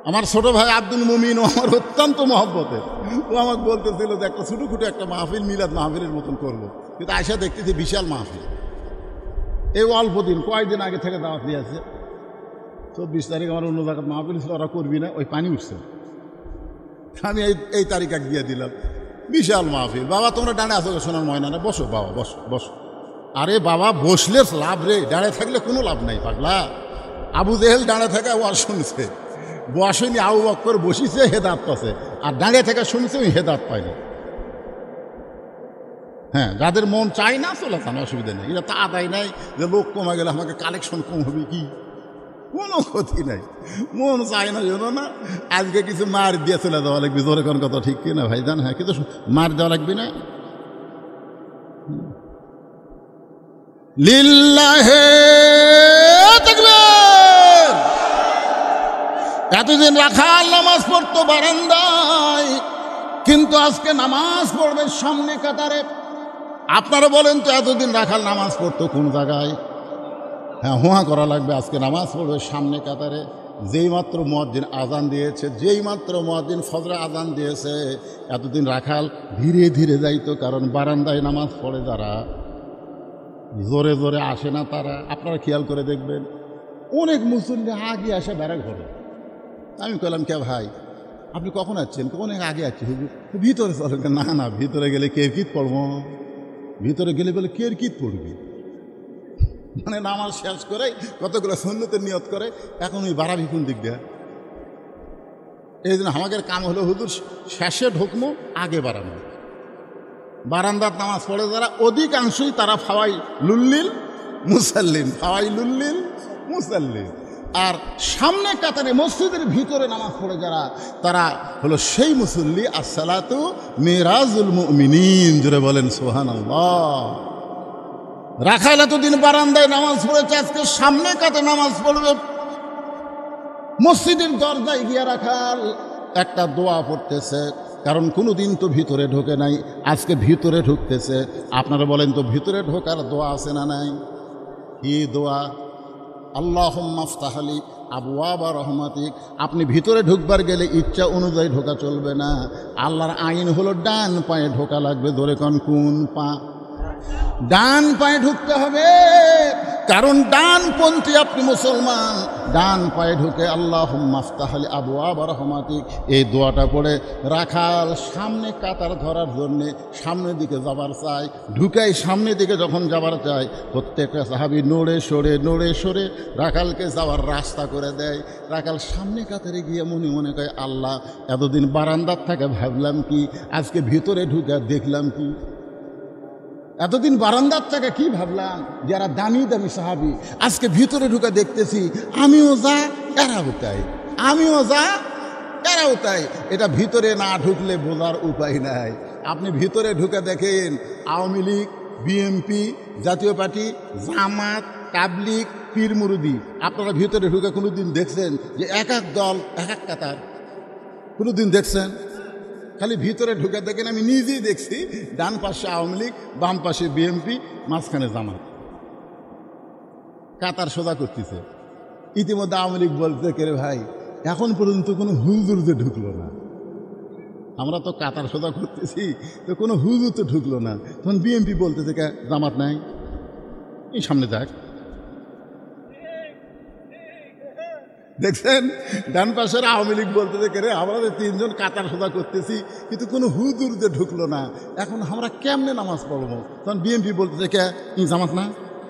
A: আমার ছোট ভাই আব্দুল মুমিন আমার অত্যন্ত মহব্বতের, ও আমাকে বলতেছিল যে একটা ছোটোখাটো একটা মাহফিল মিলাদ মাহফিলের মতন করবো, কিন্তু আয়সা দেখতেছি বিশাল মাহফিল। এই অল্প দিন, কয়েকদিন আগে থেকে দাওয়াত দিয়ে আছে, 24 তারিখ আমার অন্য জায়গায় মাহফিল ছিল, ওরা করবি না, ওই পানি উঠছে, আমি এই তারিখ দিয়ে দিলাম, বিশাল মাহফিল। বাবা তোমরা দাঁড়িয়ে আসো, শোনার ময়না না, বসো বাবা, বসো বসো। আরে বাবা বসলে লাভ রে, দাঁড়িয়ে থাকলে কোনো লাভ নাই পাগলা। আবু জেহেল দাঁড়িয়ে থাকা ওয়াজ শুনছে, বসেনি, আবু বকর বসিছে, হেদাত পাচ্ছে, আর দাঁড়িয়ে থাকা শুনছে ওই হেদাত পায়নি। হ্যাঁ, যাদের মন চাই না চলে যান, অসুবিধা নেই, এটা তা আদায় নাই যে লোক কমে গেলে আমাকে কালেকশন কম হবে, কি কোনো ক্ষতি নাই। মন চায় না জানো না, আজকে কিছু মার দিয়ে চলে দেওয়া লাগবে, জোরে কোন কথা ঠিক কিনা ভাই জান? হ্যাঁ, কিন্তু মার দেওয়া লাগবে না। লিল্লাহে তাকবীর। এতদিন রাখাল নামাজ পড়তো বারান্দায়, কিন্তু আজকে নামাজ পড়বে সামনে কাতারে। আপনারা বলেন তো, এতদিন রাখাল নামাজ পড়তো কোন জায়গায়? হ্যাঁ, হুয়া করা লাগবে, আজকে নামাজ পড়বে সামনে কাতারে। যেই মাত্র মুয়াজ্জিন আজান দিয়েছে, যেই মাত্র মুয়াজ্জিন ফজরে আজান দিয়েছে, এতদিন রাখাল ধীরে ধীরে যাইতো, কারণ বারান্দায় নামাজ পড়ে যারা, জোরে জোরে আসে না তারা। আপনারা খেয়াল করে দেখবেন, অনেক মুসল্লি আগে আসে বেড়া ঘরে। আমি কইলাম কে ভাই, আপনি কখন আসছেন? অনেক আগে আসছি হুজুর। ভিতরে চলেন। না না, ভিতরে গেলে কেরকিত পড়ব। ভিতরে গেলে বলে কেরকিত পড়বি, মানে নামাজ শেষ করে কতগুলো সুন্নতের নিয়ত করে, এখন ওই বাড়াবি কোন দিক দিয়ে? এই জন্য আমাদের কাম হলো হুজুর শেষে ঢুকমো, আগে বাড়ানো। বারান্দার নামাজ পড়ে যারা, অধিকাংশই তারা ফাওয়াই লুল্লিল মুসাল্লিন, ফাওয়াই লুল্লিল মুসাল্লিন। আর সামনে কাতারে মসজিদের ভিতরে নামাজ পড়ে যারা, তারা হলো সেই মুসল্লি। আসসালাতু মিরাজুল মুমিনিন, জোরে বলেন সুবহানাল্লাহ। রাখাল এতদিন বারান্দায় নামাজ পড়েছে, আজকে সামনে কাতারে নামাজ পড়বে। মসজিদের দরজায় গিয়া রাখাল একটা দোয়া পড়তেছে, কারণ কোনোদিন তো ভিতরে ঢোকে নাই, আজকে ভিতরে ঢুকতেছে। আপনারা বলেন তো ভিতরে ঢোকার দোয়া আছে না নাই? কি দোয়া? আল্লাহুম্মা আফতাহ লি আবওয়াবা রহমাতিক। আপনি ভিতরে ঢুকবার গেলে ইচ্ছা অনুযায়ী ঢোকা চলবে না। আল্লাহর আইন হলো ডান পায়ে ঢোকা লাগবে। ধরে কোন পা? ডান পায়ে ঢুকতে হবে, কারণ ডানপন্থী আপনি মুসলমান। ডান পায়ে ঢুকে আল্লাহুম্মা আফতাহ লি আবওয়াবা রহমাতিক এই দোয়াটা পড়ে রাখাল সামনে কাতার ধরার জন্যে সামনের দিকে যাবার চায়। ঢুকাই সামনের দিকে যখন যাবার চায়, প্রত্যেকটা সাহাবী নড়ে সরে রাখালকে যাওয়ার রাস্তা করে দেয়। রাখাল সামনে কাতারে গিয়ে মনে মনে কয়, আল্লাহ, এতদিন বারান্দার থেকে ভাবলাম কি, আজকে ভিতরে ঢুকে দেখলাম কি? এতদিন বারান্দার থেকে কি ভাবলাম, যারা দামি দামি সাহাবী, আজকে ভিতরে ঢুকে দেখতেছি আমিও যা এরাও তাই, আমিও যা এরাও তাই। এটা ভিতরে না ঢুকলে বোঝার উপায় নাই। আপনি ভিতরে ঢুকে দেখেন, আওয়ামী লীগ, বিএনপি, জাতীয় পার্টি, জামাত, তাবলিগ, পীর মুরিদি, আপনারা ভিতরে ঢুকে কোনোদিন দেখছেন যে এক এক দল এক এক কাতার? কোনোদিন দেখছেন? খালি ভিতরে ঢুকে দেখেন। আমি নিজেই দেখছি, ডান পাশে আওয়ামী লীগ, বাম পাশে বিএনপি, মাঝখানে জামাত, কাতার সোজা করতেছে। ইতিমধ্যে আওয়ামী লীগ বলতে, কে রে ভাই, এখন পর্যন্ত কোনো হুজুর যে ঢুকলো না। আমরা তো কাতার সোজা করতেছি, তো কোনো হুজুর তো ঢুকলো না। তখন বিএনপি বলতেছে, কে জামাত নাই, এই সামনে যাক। দেখছেন, ডান পাশের আওয়ামী লীগ বলতেছে, কে রে, আমরা যে তিনজন কাতার সোজা করতেছি, কিন্তু কোনো হুজুর যে ঢুকলো না, এখন আমরা কেমনে নামাজ পড়বো? তখন বিএনপি বলতেছে, কে জামাত না,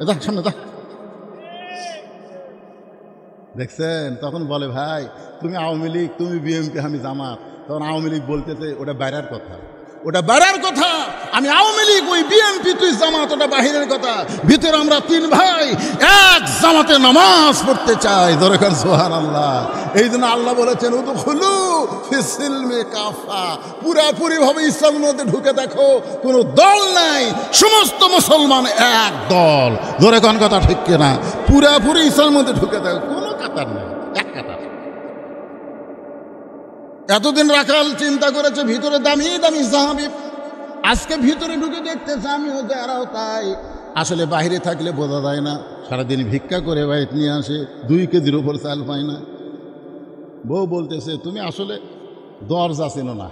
A: যাক সামনে যাক। দেখছেন, তখন বলে, ভাই তুমি আওয়ামী লীগ, তুমি বিএনপি, আমি জামাত। তখন আওয়ামী লীগ বলতেছে, ওটা বাইরের কথা, ওটা বাইরের কথা। আমি আওয়ামী লীগ, ওই বিএনপি, তুই জামাত, ওটা বাহিরের কথা। ভিতরে আমরা তিন ভাই এক জামাতে নামাজ পড়তে চাই। দরকার সুবহানাল্লাহ। এই জন্য আল্লাহ বলেছেন, উদখুলু ফিস সিলমি কাফা, পুরাপুরি ভাবে ইসলামের মধ্যে ঢুকে দেখো, কোনো দল নাই, সমস্ত মুসলমান এক দল। ধরে কোন কথা ঠিক কিনা? পুরাপুরি ইসলামের মধ্যে ঢুকে দেখো, কোনো কাতার নেই, এক কাতার। এতদিন রাখাল চিন্তা করেছে ভিতরে দামি দামি সাহাবী, আজকে ভিতরে ঢুকে দেখতেছে আমিও এরাও তাই। আসলে বাইরে থাকলে বোঝা যায় না। সারাদিন ভিক্ষা করে বাইরে নিয়ে আসে, 2 কেজির ওপর চাল পায় না। বউ বলতেছে, তুমি আসলে দরজা চেনো না,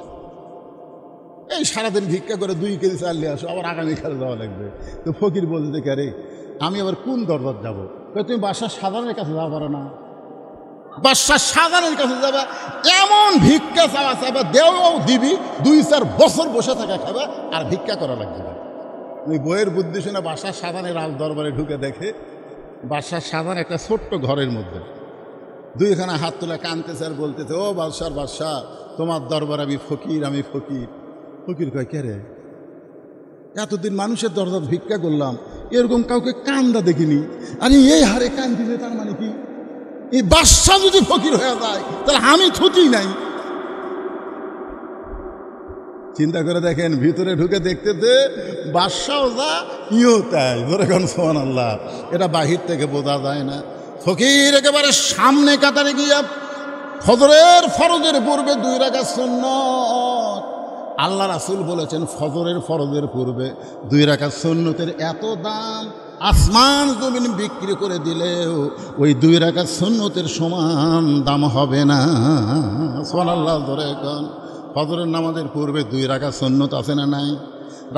A: এই সারাদিন ভিক্ষা করে 2 কেজি চাল নিয়ে আসো, আবার আগামীকাল যাওয়া লাগবে। তো ফকির বলতে, কে রে, আমি আবার কোন দরজার যাবো? তুমি বাসার সাধারণের কাছে যাওয়া পারো না? বাদশাহ সাধারণের কাছে যাবে, এমন ভিক্ষা চাওয়া চাবে, দেও দিবি, 2-4 বছর বসে থাকা খাবে, আর ভিক্ষা করা লাগবে না। ওই বইয়ের বুদ্ধি শুনে বাদশাহ সাধারণের রাজ দরবারে ঢুকে দেখে, বাদশাহ সাধারণ একটা ছোট্ট ঘরের মধ্যে 2খানা হাত তুলে কাঁদতেছে আর বলতেছে, ও বাদশাহ, তোমার দরবার আমি ফকির, আমি ফকির। ফকির কয়, কে রে, এতদিন মানুষের দরজা ভিক্ষা করলাম, এরকম কাউকে কান্দা দেখিনি, আমি এই হারে কান্দিলে তার মানে কি? এই বাদশা যদি ফকির হয়ে যায়, তাহলে আমি ছুটি নাই। চিন্তা করে দেখেন, ভিতরে ঢুকে দেখতেছে বাদশাও যা, ইও তাই। ধরে কোন সুবহানাল্লাহ। এটা বাহির থেকে বোঝা যায় না। ফকির একেবারে সামনে কাতারে গিয়া ফজরের ফরজের পূর্বে 2 রাকাত সুন্নত। আল্লাহ রাসূল বলেছেন, ফজরের ফরজের পূর্বে 2 রাকাত সুন্নতের এত দাম, আসমান জমিন বিক্রি করে দিলেও ওই 2 রাকাত সুন্নতের সমান দাম হবে না। সুবহানাল্লাহ। ধরে কোন ফজরের নামাজের পূর্বে 2 রাকাত সুন্নত আছে না নাই?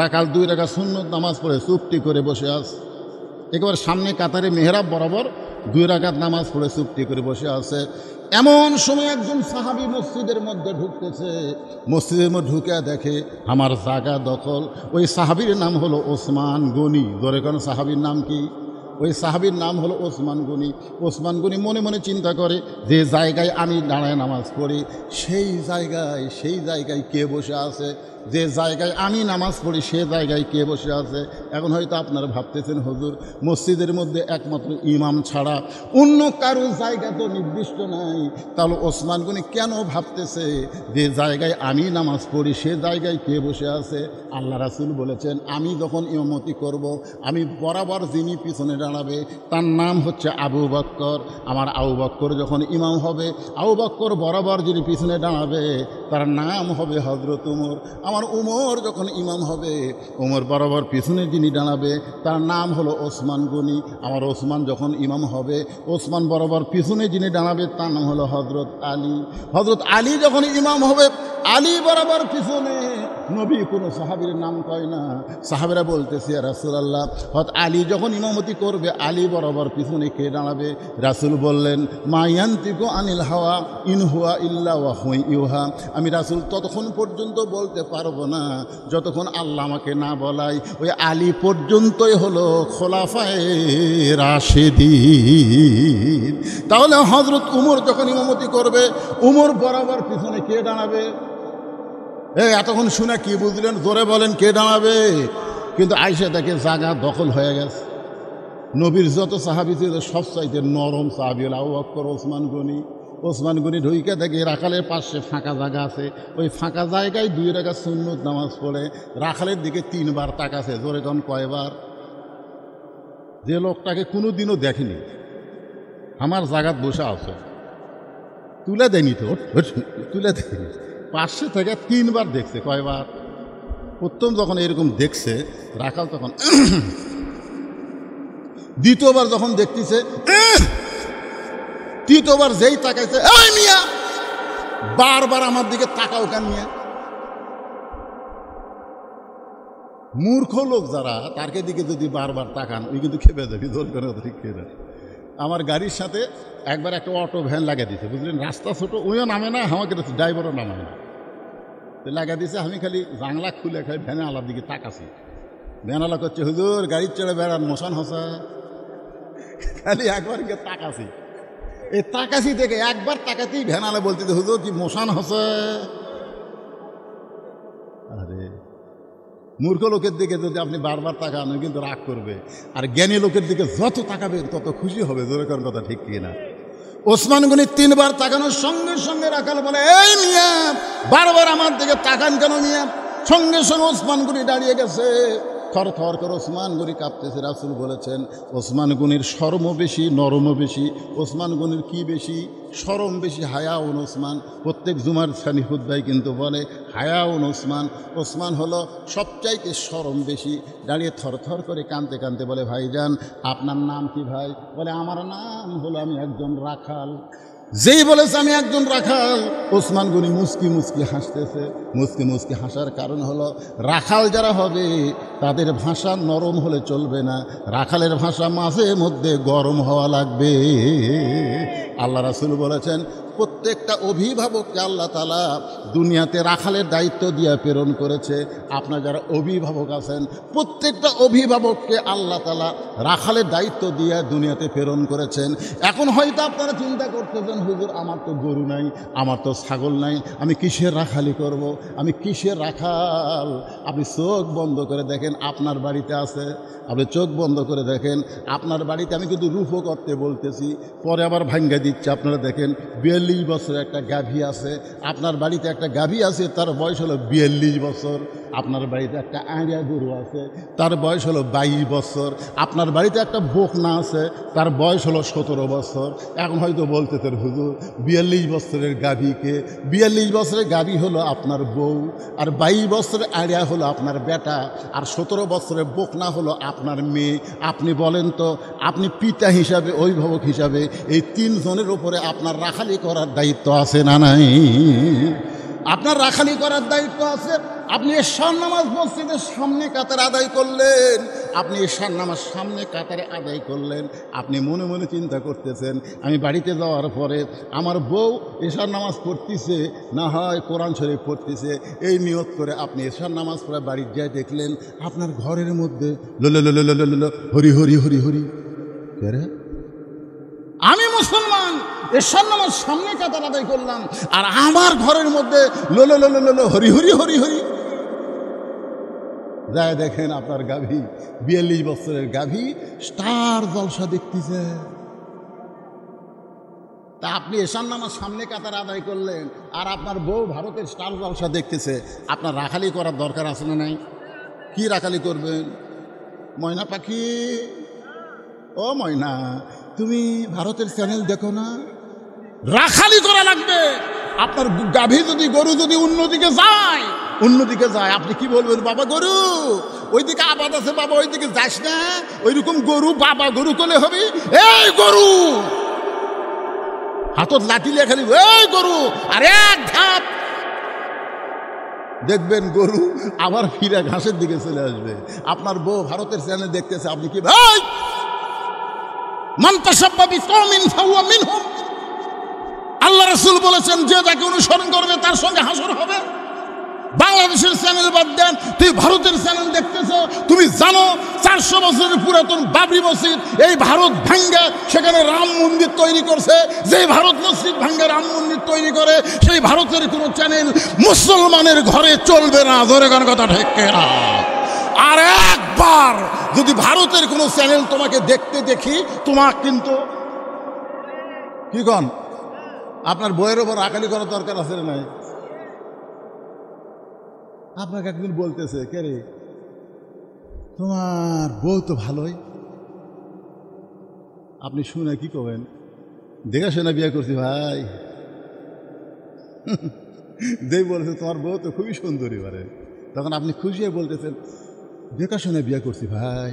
A: রাখাল 2 রাকাত সুন্নত নামাজ পড়ে চুপটি করে বসে আছে। একেবারে সামনে কাতারে মেহরাব বরাবর 2 রাকাত নামাজ পড়ে চুপটি করে বসে আছে। এমন সময় একজন সাহাবী মসজিদের মধ্যে ঢুকতেছে, মসজিদের মধ্যে ঢুকে দেখে আমার জায়গা দখল। ওই সাহাবীর নাম হলো ওসমান গনি। ধরে কোন সাহাবীর নাম কি? ওই সাহাবীর নাম হলো ওসমান গনি। ওসমান গনি মনে মনে চিন্তা করে, যে জায়গায় আমি দাঁড়ায় নামাজ পড়ি সেই জায়গায় কে বসে আছে? যে জায়গায় আমি নামাজ পড়ি সে জায়গায় কে বসে আছে? এখন হয়তো আপনারা ভাবতেছেন, হুজুর মসজিদের মধ্যে একমাত্র ইমাম ছাড়া অন্য কারো জায়গা তো নির্দিষ্ট নাই, তাহলে ওসমান গনি কেন ভাবতেছে যে জায়গায় আমি নামাজ পড়ি সে জায়গায় কে বসে আছে? আল্লাহ রাসূল বলেছেন, আমি যখন ইমামতি করব, আমি বরাবর যিনি পিছনে দাঁড়াবে তার নাম হচ্ছে আবু বকর। আমার আবু বকর যখন ইমাম হবে, আবু বকর বরাবর যিনি পিছনে দাঁড়াবে তার নাম হবে হযরত উমর। আমার উমর যখন ইমাম হবে, উমর বরাবর পিছনে যিনি দাঁড়াবে তার নাম হলো ওসমান গনি। আমার ওসমান যখন ইমাম হবে, ওসমান বরাবর পিছনে যিনি দাঁড়াবে তার নাম হলো হযরত আলী। হযরত আলী যখন ইমাম হবে, আলী বরাবর পিছনে। নবী কোনো সাহাবীর নাম কয় না। সাহাবীরা বলতেছে, ইয়া রাসূলুল্লাহ, হযরত আলী যখন ইমামতি করবে, আলী বরাবর পিছনে কে দাঁড়াবে? রাসূল বললেন, মা ইয়ানতিকু আনিল হাওয়া ইন হুয়া ইল্লা ওয়াহয়ুন ইউহা। আমি রাসূল ততক্ষণ পর্যন্ত বলতে পারবো না যতক্ষণ আল্লাহ আমাকে না বলায়। ওই আলী পর্যন্তই হলো খোলাফায়ে রাশেদিন। তাহলে হযরত উমর যখন ইমামতি করবে, উমর বরাবর পিছনে কে দাঁড়াবে? এতক্ষণ শুনে কি বুঝলেন? জোরে বলেন, কে দাঁড়াবে? কিন্তু আয়েশা দেখে জায়গা দখল হয়ে গেছে। নবীর যত সাহাবী ছিল সবচাইতে নরম সাহাবী হলো আবু বকর, ওসমান গনি। ওসমান গনি ঢুইকে দেখে রাখালের পাশে ফাঁকা জায়গা আছে, ওই ফাঁকা জায়গায় 2 রাকাত সুন্নত নামাজ পড়ে রাখালের দিকে 3 বার তাকাছে। জোরে কোন কয়বার? যে লোকটাকে কোনো দিনও দেখেনি, আমার জায়গাত বসে আছে, তুলে দেয়নি তো, তুলে দেয়নি, পাশে থেকে 3 বার দেখছে। কয়বার? প্রথম যখন এরকম দেখছে রাখাল, তখন দ্বিতীয়বার যখন দেখতেছে, তৃতীয়বার যেই তাকাইছে, এই মিয়া বারবার আমার দিকে তাকাও কেন মিয়া? মূর্খ লোক যারা, তারকে দিকে যদি বারবার তাকান ওই কিন্তু খেপে যাবি। দরকার ঠিক খেয়ে যাবে। আমার গাড়ির সাথে একবার একটা অটো ভ্যান লাগিয়ে দিছে, বুঝলেন? রাস্তা ছোট, ওইও নামে না, আমাকে ড্রাইভারও নামে না, লাগিয়ে দিছে। আমি খালি জাংলা খুলে খাই ভ্যানে আলার দিকে তাকাছি। ভ্যান আলা করছে, হুজুর গাড়ির চড়ে বেড়ান মোশন হসা। খালি একবার গিয়ে তাকাছি, এই তাকাছি থেকে একবার তাকাতেই ভ্যান আলা বলতে, হুজুর কি মোশন হসে? আরে মূর্খ লোকের দিকে যদি আপনি বারবার তাকান কিন্তু রাগ করবে, আর জ্ঞানী লোকের দিকে যত তাকাবে তত খুশি হবে। জোরে কোন কথা ঠিক কিনা? ওসমান গনি 3 বার তাকানোর সঙ্গে সঙ্গে রাখাল বলে, এই মিয়া বারবার আমার দিকে তাকান কেন মিয়া? সঙ্গে সঙ্গে ওসমান গনি দাঁড়িয়ে গেছে, থর থর করে ওসমান গনি কাঁপতেছে। রাসূল বলেছেন, ওসমান গনির শরমও বেশি, নরমও বেশি। ওসমান গনির কি বেশি? শরম বেশি, হায়াউন ওসমান। প্রত্যেক জুমার সানি খুতবায় কিন্তু বলে হায়াউন ওসমান। ওসমান হলো সবচাইতে শরম বেশি। দাঁড়িয়ে থর থর করে কাঁদতে কাঁদতে বলে, ভাইজান আপনার নাম কি ভাই? বলে, আমার নাম হলো, আমি একজন রাখাল। যেই বলেছে আমি একজন রাখাল, ওসমান গনি মুস্কি মুস্কি হাসতেছে। মুস্কি মুস্কি হাসার কারণ হলো, রাখাল যারা হবে তাদের ভাষা নরম হলে চলবে না, রাখালের ভাষা মাঝে মধ্যে গরম হওয়া লাগবে। আল্লাহ রাসূল বলেছেন, প্রত্যেকটা অভিভাবককে আল্লাহ তাআলা দুনিয়াতে রাখালের দায়িত্ব দিয়ে প্রেরণ করেছে। আপনার যারা অভিভাবক আছেন, প্রত্যেকটা অভিভাবককে আল্লাহ তাআলা রাখালের দায়িত্ব দিয়ে দুনিয়াতে প্রেরণ করেছেন। এখন হয়তো আপনারা চিন্তা করতেছেন, হুজুর আমার তো গরু নাই, আমার তো ছাগল নাই, আমি কিসের রাখালি করব, আমি কিসের রাখাল? আপনি চোখ বন্ধ করে দেখেন আপনার বাড়িতে আছে, আপনি চোখ বন্ধ করে দেখেন আপনার বাড়িতে। আমি কিন্তু রূপও করতে বলতেছি, পরে আবার ভাঙ্গা দিচ্ছে। আপনারা দেখেন 42 বছরের একটা গাভী আছে আপনার বাড়িতে, একটা গাভী আছে তার বয়স হলো 42 বছর। আপনার বাড়িতে একটা আড়িয়া গরু আছে তার বয়স হলো 22 বছর। আপনার বাড়িতে একটা বকনা আছে তার বয়স হলো 17 বছর। এখন হয়তো বলতেছেন, হুজুর 42 বছরের গাভীকে, 42 বছরের গাভী হলো আপনার বউ, আর 22 বছরের আড়িয়া হলো আপনার বেটা, আর 17 বছরের বকনা হলো আপনার মেয়ে। আপনি বলেন তো, আপনি পিতা হিসাবে, অভিভাবক হিসাবে এই 3 জনের উপরে আপনার রাখালি করার দায়িত্ব আছে না নাই? আপনার রাখালি করার দায়িত্ব আছে। আপনি এশার নামাজ মসজিদের সামনে কাতারে আদায় করলেন, আপনি এশার নামাজ সামনে কাতারে আদায় করলেন, আপনি মনে মনে চিন্তা করতেছেন আমি বাড়িতে যাওয়ার পরে আমার বউ এশার নামাজ পড়তেছে, না হয় কোরআন শরীফ পড়তেছে, এই নিয়ত করে আপনি এশার নামাজ পড়ে বাড়ির যায় দেখলেন আপনার ঘরের মধ্যে হরি হরি হরি হরি। কে রে? আমি মুসলমান, এশার নামাজ সামনে কাতার আদায় করলাম, আর আমার ঘরের মধ্যে হরি হরি হরি হরি। যায় দেখেন আপনার গাভী, 42 বছরের গাভী স্টার জলসা দেখতেছে। তা আপনি এশার নামাজ সামনে কাতার আদায় করলেন, আর আপনার বউ ভারতের স্টার জলসা দেখতেছে। আপনার রাখালি করার দরকার আছে না নাই? কি রাখালি করবেন? ময়না পাখি, ও ময়না, তুমি ভারতের চ্যানেল দেখো না? রাখালি করা লাগবে। আপনার গাভী যদি, গরু যদি অন্যদিকে যায়, আপনি কি বলবেন? বাবা গরু ওইদিকে আবাদ আছে, বাবা ওইদিকে যাস না। ওইরকম গরু বাবা গরু কোলে হবে, এই গরু হাতত লাঠি লিয়ে খালি এই গরু, আর এক ধাপ দেখবেন গরু আবার ফিরে ঘাসের দিকে চলে আসবে। আপনার বউ ভারতের চ্যানেল দেখতেছে, আপনি কি ভাই মান তাশাব্বাহা বিকওমিন ফাহুয়া মিনহুম। আল্লাহ রাসূল বলেছেন যে যাকে অনুসরণ করবে তার সঙ্গে হাসর হবে। বাংলাদেশের চ্যানেল বাদ দেন, তুই ভারতের চ্যানেল দেখতেছ। তুমি জানো 400 বছরের পুরাতন বাবরি মসজিদ এই ভারত ভাঙ্গা সেখানে রাম মন্দির তৈরি করছে। যে ভারত মসজিদ ভাঙ্গা রাম মন্দির তৈরি করে, সেই ভারতের কোনো চ্যানেল মুসলমানের ঘরে চলবে না। ধরে কোন কথা ঠিক না? আর একবার যদি ভারতের কোনো চ্যানেল তোমাকে দেখতে দেখি, তোমার কিন্তু কি কন আপনার বইয়ের ওপর রাখালি করার দরকার আছে না? আপনাকে একদিন বলতেছে, কে রে তোমার বউ তো ভালোই। আপনি শুনে কি করবেন? দেখে শুনে বিয়ে করছি ভাই। যেই বলেছে তোমার বউ তো খুবই সুন্দরী পারে, তখন আপনি খুশি হয়ে বলতেছেন দেখা শুনে বিয়ে করছি ভাই।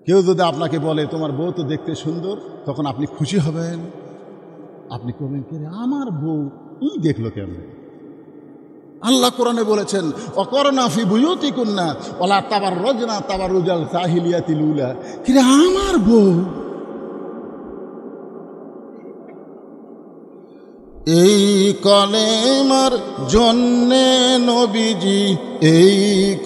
A: কেউ যদি আপনাকে বলে তোমার বউ তো দেখতে সুন্দর, তখন আপনি খুশি হবেন। আপনি করবেন কে রে আমার বউ ই দেখলো কেন? আল্লাহ কোরআনে বলেছেন অকরনা ফি বুয়ুতিকুন্না ওয়ালা তাবাররুজনা তাবাররুজাল জাহিলিয়াতিল উলা। কি রে আমার বউ এই কলেমার জন্যে নবীজি, এই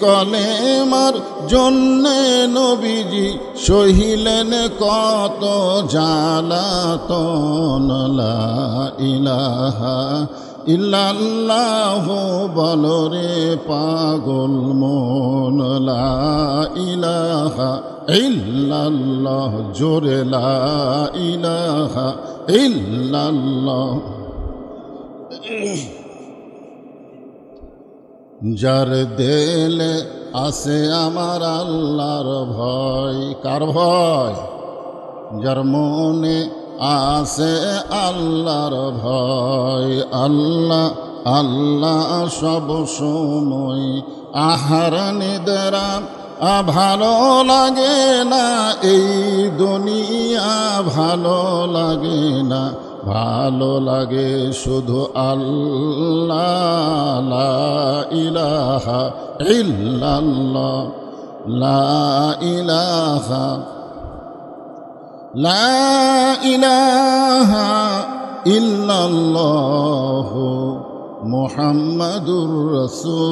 A: কলেমার জন্যে নবীজি সহিলেন কত জ্বালাতন। লা ইলাহা ইল্লাল্লাহু বলো রে পাগল মন, লা ইলাহা ইল্লাল্লাহ জোরে লা ইলাহা ইল্লাল্লাহ। যার দেলে আছে আমার আল্লাহর ভয়, কার ভয়? যার মনে আছে আল্লাহর ভয়। আল্লাহ আল্লাহ সব সময় আহার নিদ্রা ভালো লাগে না, এই দুনিয়া ভালো লাগে না, ভালো লাগে শুধু আল্লাহ। লা ইলাহা ইল্লাল্লাহ, লা ইলাহা লা ইলাহা ইল্লাল্লাহ মুহাম্মাদুর রাসূলুল্লাহ।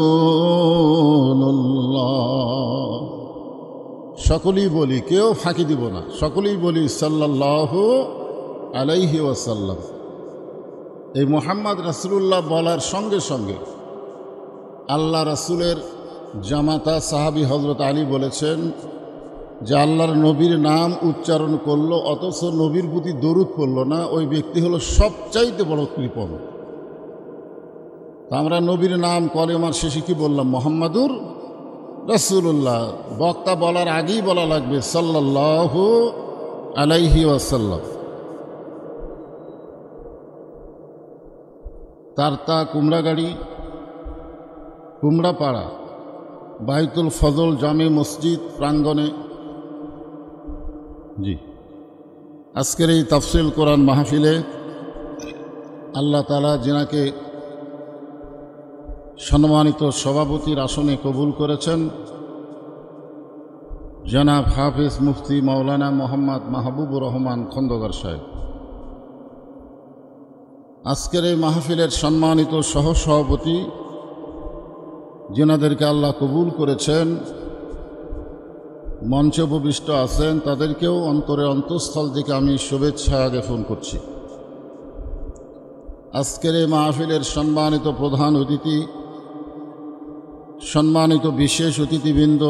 A: সকলেই বলি, কেউ ফাঁকি দিব না, সকলেই বলি সাল্লাল্লাহু আলাইহি ওয়াসাল্লাম। এই মুহাম্মদ রাসূলুল্লাহ বলার সঙ্গে সঙ্গে আল্লাহ রাসূলের জামাতা সাহাবী হযরত আলী বলেছেন যে আল্লাহর নবীর নাম উচ্চারণ করলো অথচ নবীর প্রতি দরুদ পড়ল না, ওই ব্যক্তি হলো সবচাইতে বড় কৃপণ। তা আমরা নবীর নাম কলেমার শেষে কি বললাম? মুহাম্মাদুর রাসূলুল্লাহ। বক্তা বলার আগেই বলা লাগবে সাল্লাল্লাহু আলাইহি ওয়াসাল্লাম। তারতা কুমড়াগাড়ি, কুমড়াপাড়া, বাইতুল ফজল জামে মসজিদ প্রাঙ্গণে জি আজকের এই তাফসীর কোরআন মাহফিলে আল্লাহ তাআলা যিনাকে সম্মানিত সভাপতির আসনে কবুল করেছেন, জনাব হাফিজ মুফতি মাওলানা মোহাম্মদ মাহবুবুর রহমান খন্দকার সাহেব, আজকের এই মাহফিলের সম্মানিত সহসভাপতি যিনাদেরকে আল্লাহ কবুল করেছেন, মঞ্চে উপবিষ্ট আছেন, তাদেরকেও অন্তরের অন্তঃস্থল থেকে আমি শুভেচ্ছা জ্ঞাপন করছি। আজকের এই মাহফিলের সম্মানিত প্রধান অতিথি, সম্মানিত বিশেষ অতিথিবৃন্দ,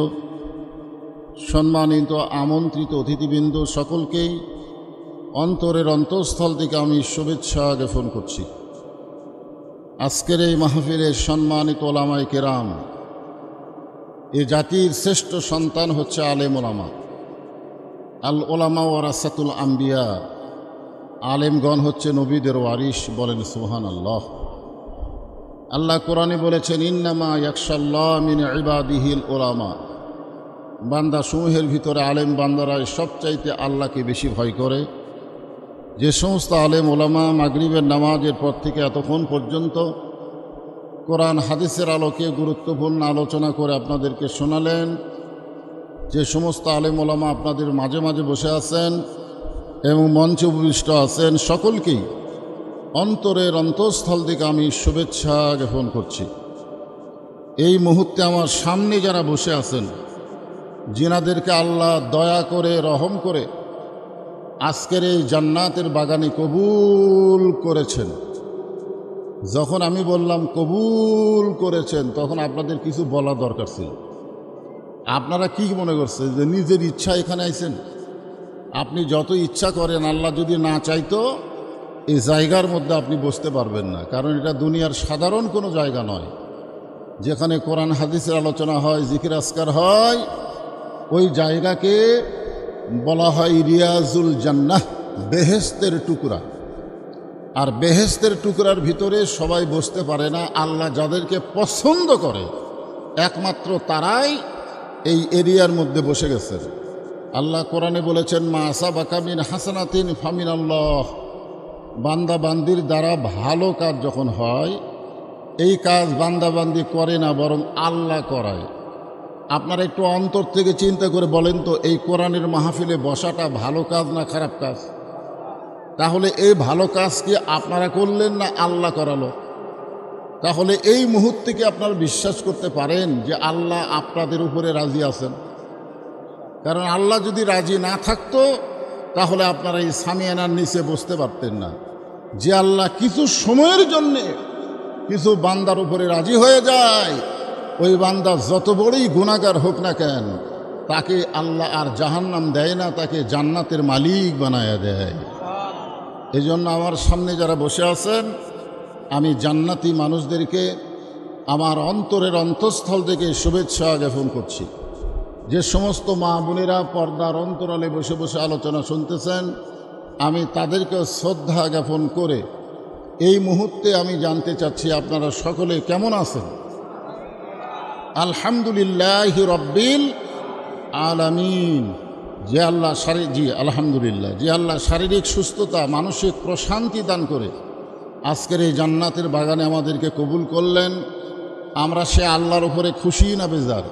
A: সম্মানিত আমন্ত্রিত অতিথিবৃন্দ, সকলকেই অন্তরের অন্তঃস্থল থেকে আমি শুভেচ্ছা জ্ঞাপন করছি। আজকের এই মাহফিলের সম্মানিত ওলামায়ে কেরাম, এ জাতির শ্রেষ্ঠ সন্তান হচ্ছে আলেম ওলামা। আল ওলামা ওয়ারাসাতুল আম্বিয়া, আলেমগণ হচ্ছে নবীদের ওয়ারিস। বলেন সুবহানাল্লাহ। আল্লাহ কোরআনে বলেছেন, ইন্নামা ইয়াখশাল্লাহ মিন ইবাদিহিল উলামা। বান্দা সমূহের ভিতরে আলেম বান্দারাই সবচাইতে আল্লাহকে বেশি ভয় করে। যে সমস্ত আলেম ওলামা মাগরিবের নামাজের পর থেকে এতক্ষণ পর্যন্ত কোরআন হাদিসের আলোকে গুরুত্বপূর্ণ আলোচনা করে আপনাদেরকে শোনালেন, যে সমস্ত আলেম ওলামা আপনাদের মাঝে মাঝে বসে আছেন এবং মঞ্চে উপবিষ্ট আছেন, সকলকেই অন্তরের অন্তঃস্থল থেকে আমি শুভেচ্ছা জ্ঞাপন করছি। এই মুহূর্তে আমার সামনে যারা বসে আছেন, যিনাদেরকে আল্লাহ দয়া করে রহম করে আজকের এই জান্নাতের বাগানে কবুল করেছেন, যখন আমি বললাম কবুল করেছেন, তখন আপনাদের কিছু বলা দরকার ছিল। আপনারা কি মনে করছেন যে নিজের ইচ্ছা এখানে আইছেন? আপনি যত ইচ্ছা করেন, আল্লাহ যদি না চাইতো এই জায়গার মধ্যে আপনি বসতে পারবেন না, কারণ এটা দুনিয়ার সাধারণ কোনো জায়গা নয়। যেখানে কোরআন হাদিসের আলোচনা হয়, জিকির আজকার হয়, ওই জায়গাকে বলা হয় রিয়াজুল জান্নাহ, বেহেশতের টুকরা। আর বেহেশতের টুকরার ভিতরে সবাই বসতে পারে না। আল্লাহ যাদেরকে পছন্দ করে একমাত্র তারাই এই এরিয়ার মধ্যে বসে গেছেন। আল্লাহ কোরআনে বলেছেন, মা আসাবাকা মিন হাসানাতিন ফামিনাল্লাহ। বান্দা বান্দির দ্বারা ভালো কাজ যখন হয়, এই কাজ বান্দা বান্দি করে না, বরং আল্লাহ করায়। আপনারা একটু অন্তর থেকে চিন্তা করে বলেন তো, এই কোরআনের মাহফিলে বসাটা ভালো কাজ না খারাপ কাজ? তাহলে এই ভালো কাজ কি আপনারা করলেন না আল্লাহ করালো? তাহলে এই মুহূর্তে কি আপনারা বিশ্বাস করতে পারেন যে আল্লাহ আপনাদের উপরে রাজি আছেন? কারণ আল্লাহ যদি রাজি না থাকতো, তাহলে আপনারা এই সামিয়ানার নিচে বসতে পারতেন না। যে আল্লাহ কিছু সময়ের জন্যে কিছু বান্দার উপরে রাজি হয়ে যায়, ওই বান্দা যত বড়ই গুনাহগার হোক না কেন, তাকে আল্লাহ আর জাহান্নাম দেয় না, তাকে জান্নাতের মালিক বানায়া দেয়। এই জন্য আমার সামনে যারা বসে আছেন, আমি জান্নাতি মানুষদেরকে আমার অন্তরের অন্তঃস্থল থেকে শুভেচ্ছা জ্ঞাপন করছি। যে সমস্ত মা বোনেরা পর্দার অন্তরালে বসে বসে আলোচনা শুনতেছেন, আমি তাদেরকে শ্রদ্ধা জ্ঞাপন করে এই মুহূর্তে আমি জানতে চাচ্ছি আপনারা সকলে কেমন আছেন? আলহামদুলিল্লাহি রব্বিল আলামিন। যে আল্লাহ আলহামদুলিল্লাহ, যে আল্লাহ শারীরিক সুস্থতা, মানসিক প্রশান্তি দান করে আজকের এই জান্নাতের বাগানে আমাদেরকে কবুল করলেন, আমরা সে আল্লাহর উপরে খুশি না বেজার?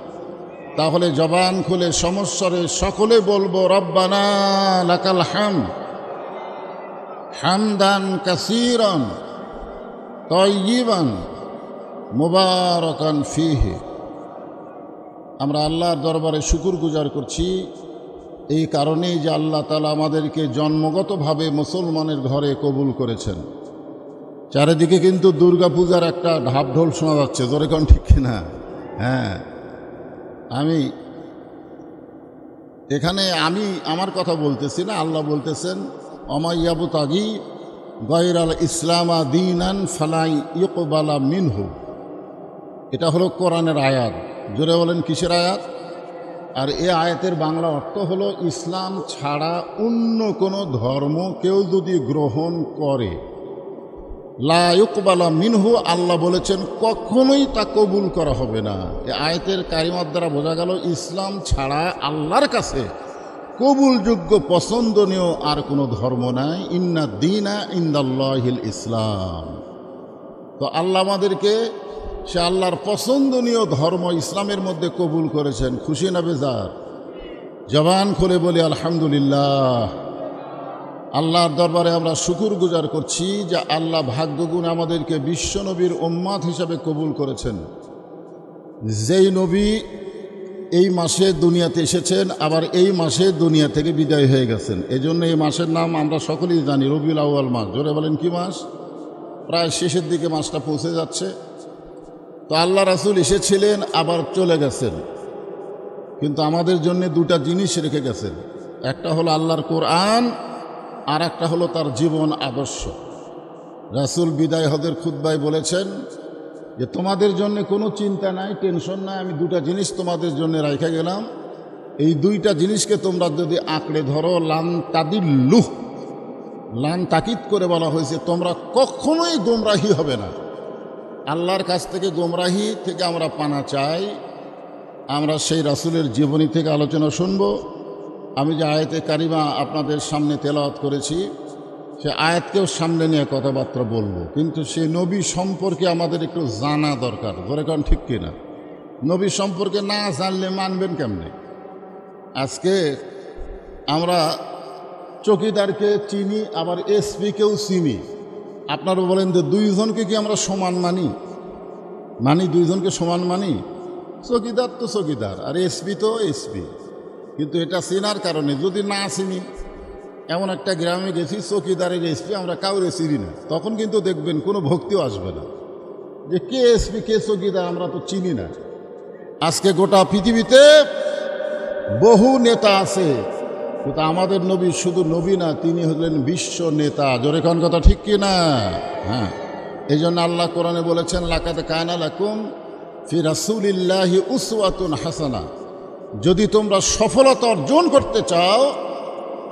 A: তাহলে জবান খুলে সমস্বরে সকলে বলবো, রব্বানা লাকাল হামদ হামদান কাসীরান তাইয়িবান মুবারাকান ফীহি। আমরা আল্লাহর দরবারে শুকরগুজার করছি এই কারণেই যে আল্লাহ তাআলা আমাদেরকে জন্মগতভাবে মুসলমানের ঘরে কবুল করেছেন। চারিদিকে কিন্তু দুর্গাপূজার একটা ঢাকঢোল শোনা যাচ্ছে, জোরে কোন ঠিক কিনা? হ্যাঁ, এখানে আমি আমার কথা বলতেছি না, আল্লাহ বলতেছেন, অমাইয়াবুতাগি গায়রাল ইসলামা দীনান ফালাই ইউকবালা মিনহু। এটা হলো কোরআনের আয়াত। জোরে বলেন কিসের আয়াত? আর এ আয়াতের বাংলা অর্থ হলো, ইসলাম ছাড়া অন্য কোনো ধর্ম কেউ যদি গ্রহণ করে, লা ইউকবালা মিনহু, আল্লাহ বলেছেন কখনোই তা কবুল করা হবে না। এই আয়াতের কারিমার দ্বারা বোঝা গেল, ইসলাম ছাড়া আল্লাহর কাছে কবুলযোগ্য পছন্দনীয় আর কোনো ধর্ম নাই। ইন্না দীনা ইনদাল্লাহিল ইসলাম। তো আল্লাহ আমাদেরকে সে আল্লাহর পছন্দনীয় ধর্ম ইসলামের মধ্যে কবুল করেছেন। খুশি না বেজার? জবান খুলে বলি আলহামদুলিল্লাহ। আল্লাহর দরবারে আমরা শুকুর গুজার করছি যে আল্লাহ ভাগ্যগুণ আমাদেরকে বিশ্বনবীর উম্মাত হিসাবে কবুল করেছেন। যেই নবী এই মাসে দুনিয়াতে এসেছেন, আবার এই মাসে দুনিয়া থেকে বিদায় হয়ে গেছেন। এজন্য এই মাসের নাম আমরা সকলেই জানি রবিউল আউয়াল মাস। জোরে বলেন কি মাস? প্রায় শেষের দিকে মাসটা পৌঁছে যাচ্ছে। তো আল্লাহ রাসূল এসেছিলেন, আবার চলে গেছেন, কিন্তু আমাদের জন্য দুটা জিনিস রেখে গেছেন। একটা হলো আল্লাহর কোরআন, আর একটা হলো তার জীবন আদর্শ। রাসূল বিদায় হজের খুতবায় বলেছেন যে তোমাদের জন্য কোনো চিন্তা নাই, টেনশন নাই, আমি দুটা জিনিস তোমাদের জন্য রাখা গেলাম। এই দুইটা জিনিসকে তোমরা যদি আঁকড়ে ধরো, লান তাদিল্লু, লান তাকিদ করে বলা হয়েছে, তোমরা কখনোই গোমরাহি হবে না। আল্লাহর কাছ থেকে গোমরাহি থেকে আমরা পানা চাই। আমরা সেই রাসূলের জীবনী থেকে আলোচনা শুনব। আমি যে আয়াতে কারিমা আপনাদের সামনে তেলাওয়াত করেছি, সে আয়াতকেও সামনে নিয়ে কথাবার্তা বলবো, কিন্তু সেই নবী সম্পর্কে আমাদের একটু জানা দরকার। ধরে কারণ ঠিক কিনা? নবী সম্পর্কে না জানলে মানবেন কেমনে? আজকে আমরা চৌকিদারকে চিনি, আবার এসপিকেও চিনি। আপনারা বলেন যে দুইজনকে কি আমরা সমান মানি? দুইজনকে সমান মানি? চৌকিদার তো চৌকিদার, আর এসপি তো এসপি। কিন্তু এটা চেনার কারণে, যদি না চিনি, এমন একটা গ্রামে গেছি চৌকিদারের এসপি আমরা কাউরে চিনি না, তখন কিন্তু দেখবেন কোনো ভক্তিও আসবে না যে কে এসপি কে চৌকিদার, আমরা তো চিনি না। আজকে গোটা পৃথিবীতে বহু নেতা আছে, কিন্তু আমাদের নবী শুধু নবী না, তিনি হলেন বিশ্ব নেতা। জোরে কোন কথা ঠিক কি না? হ্যাঁ, এই জন্য আল্লাহ কোরআনে বলেছেন, লাকাদ কানা লাকুম ফি রাসূলিল্লাহি উসওয়াতুন হাসানা। যদি তোমরা সফলতা অর্জন করতে চাও,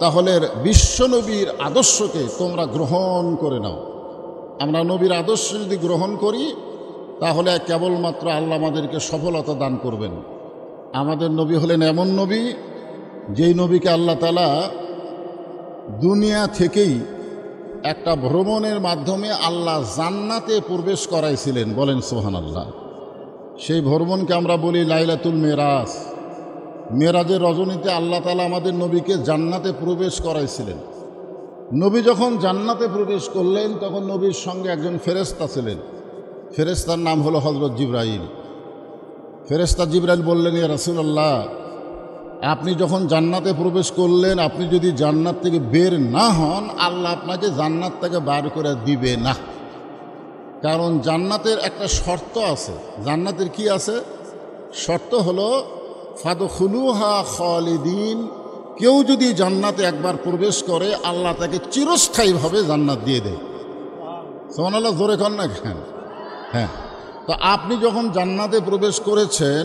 A: তাহলে বিশ্বনবীর আদর্শকে তোমরা গ্রহণ করে নাও। আমরা নবীর আদর্শ যদি গ্রহণ করি, তাহলে কেবলমাত্র আল্লাহ আমাদেরকে সফলতা দান করবেন। আমাদের নবী হলেন এমন নবী, যেই নবীকে আল্লাহ তাআলা দুনিয়া থেকেই একটা ভ্রমণের মাধ্যমে আল্লাহ জান্নাতে প্রবেশ করাইছিলেন। বলেন সুবহানাল্লাহ। সেই ভ্রমণকে আমরা বলি লাইলাতুল মেরাজ। মেরাজের রজনীতে আল্লাহ তাআলা আমাদের নবীকে জান্নাতে প্রবেশ করাইছিলেন। নবী যখন জান্নাতে প্রবেশ করলেন, তখন নবীর সঙ্গে একজন ফেরেশতা ছিলেন। ফেরেশতার নাম হলো হযরত জিবরাইল। ফেরেশতা জিবরাইল বললেন, ইয়া রাসূলুল্লাহ, আপনি যখন জান্নাতে প্রবেশ করলেন, আপনি যদি জান্নাত থেকে বের না হন, আল্লাহ আপনাকে জান্নাত থেকে বার করে দিবে না। কারণ জান্নাতের একটা শর্ত আছে। জান্নাতের কি আছে? শর্ত হলো ফাদখুলুহা খালিদিন। কেউ যদি জান্নাতে একবার প্রবেশ করে, আল্লাহ তাকে চিরস্থায়ীভাবে জান্নাত দিয়ে দেয়। সুবহানাল্লাহ, জোরে কর না কেন? হ্যাঁ, তো আপনি যখন জান্নাতে প্রবেশ করেছেন,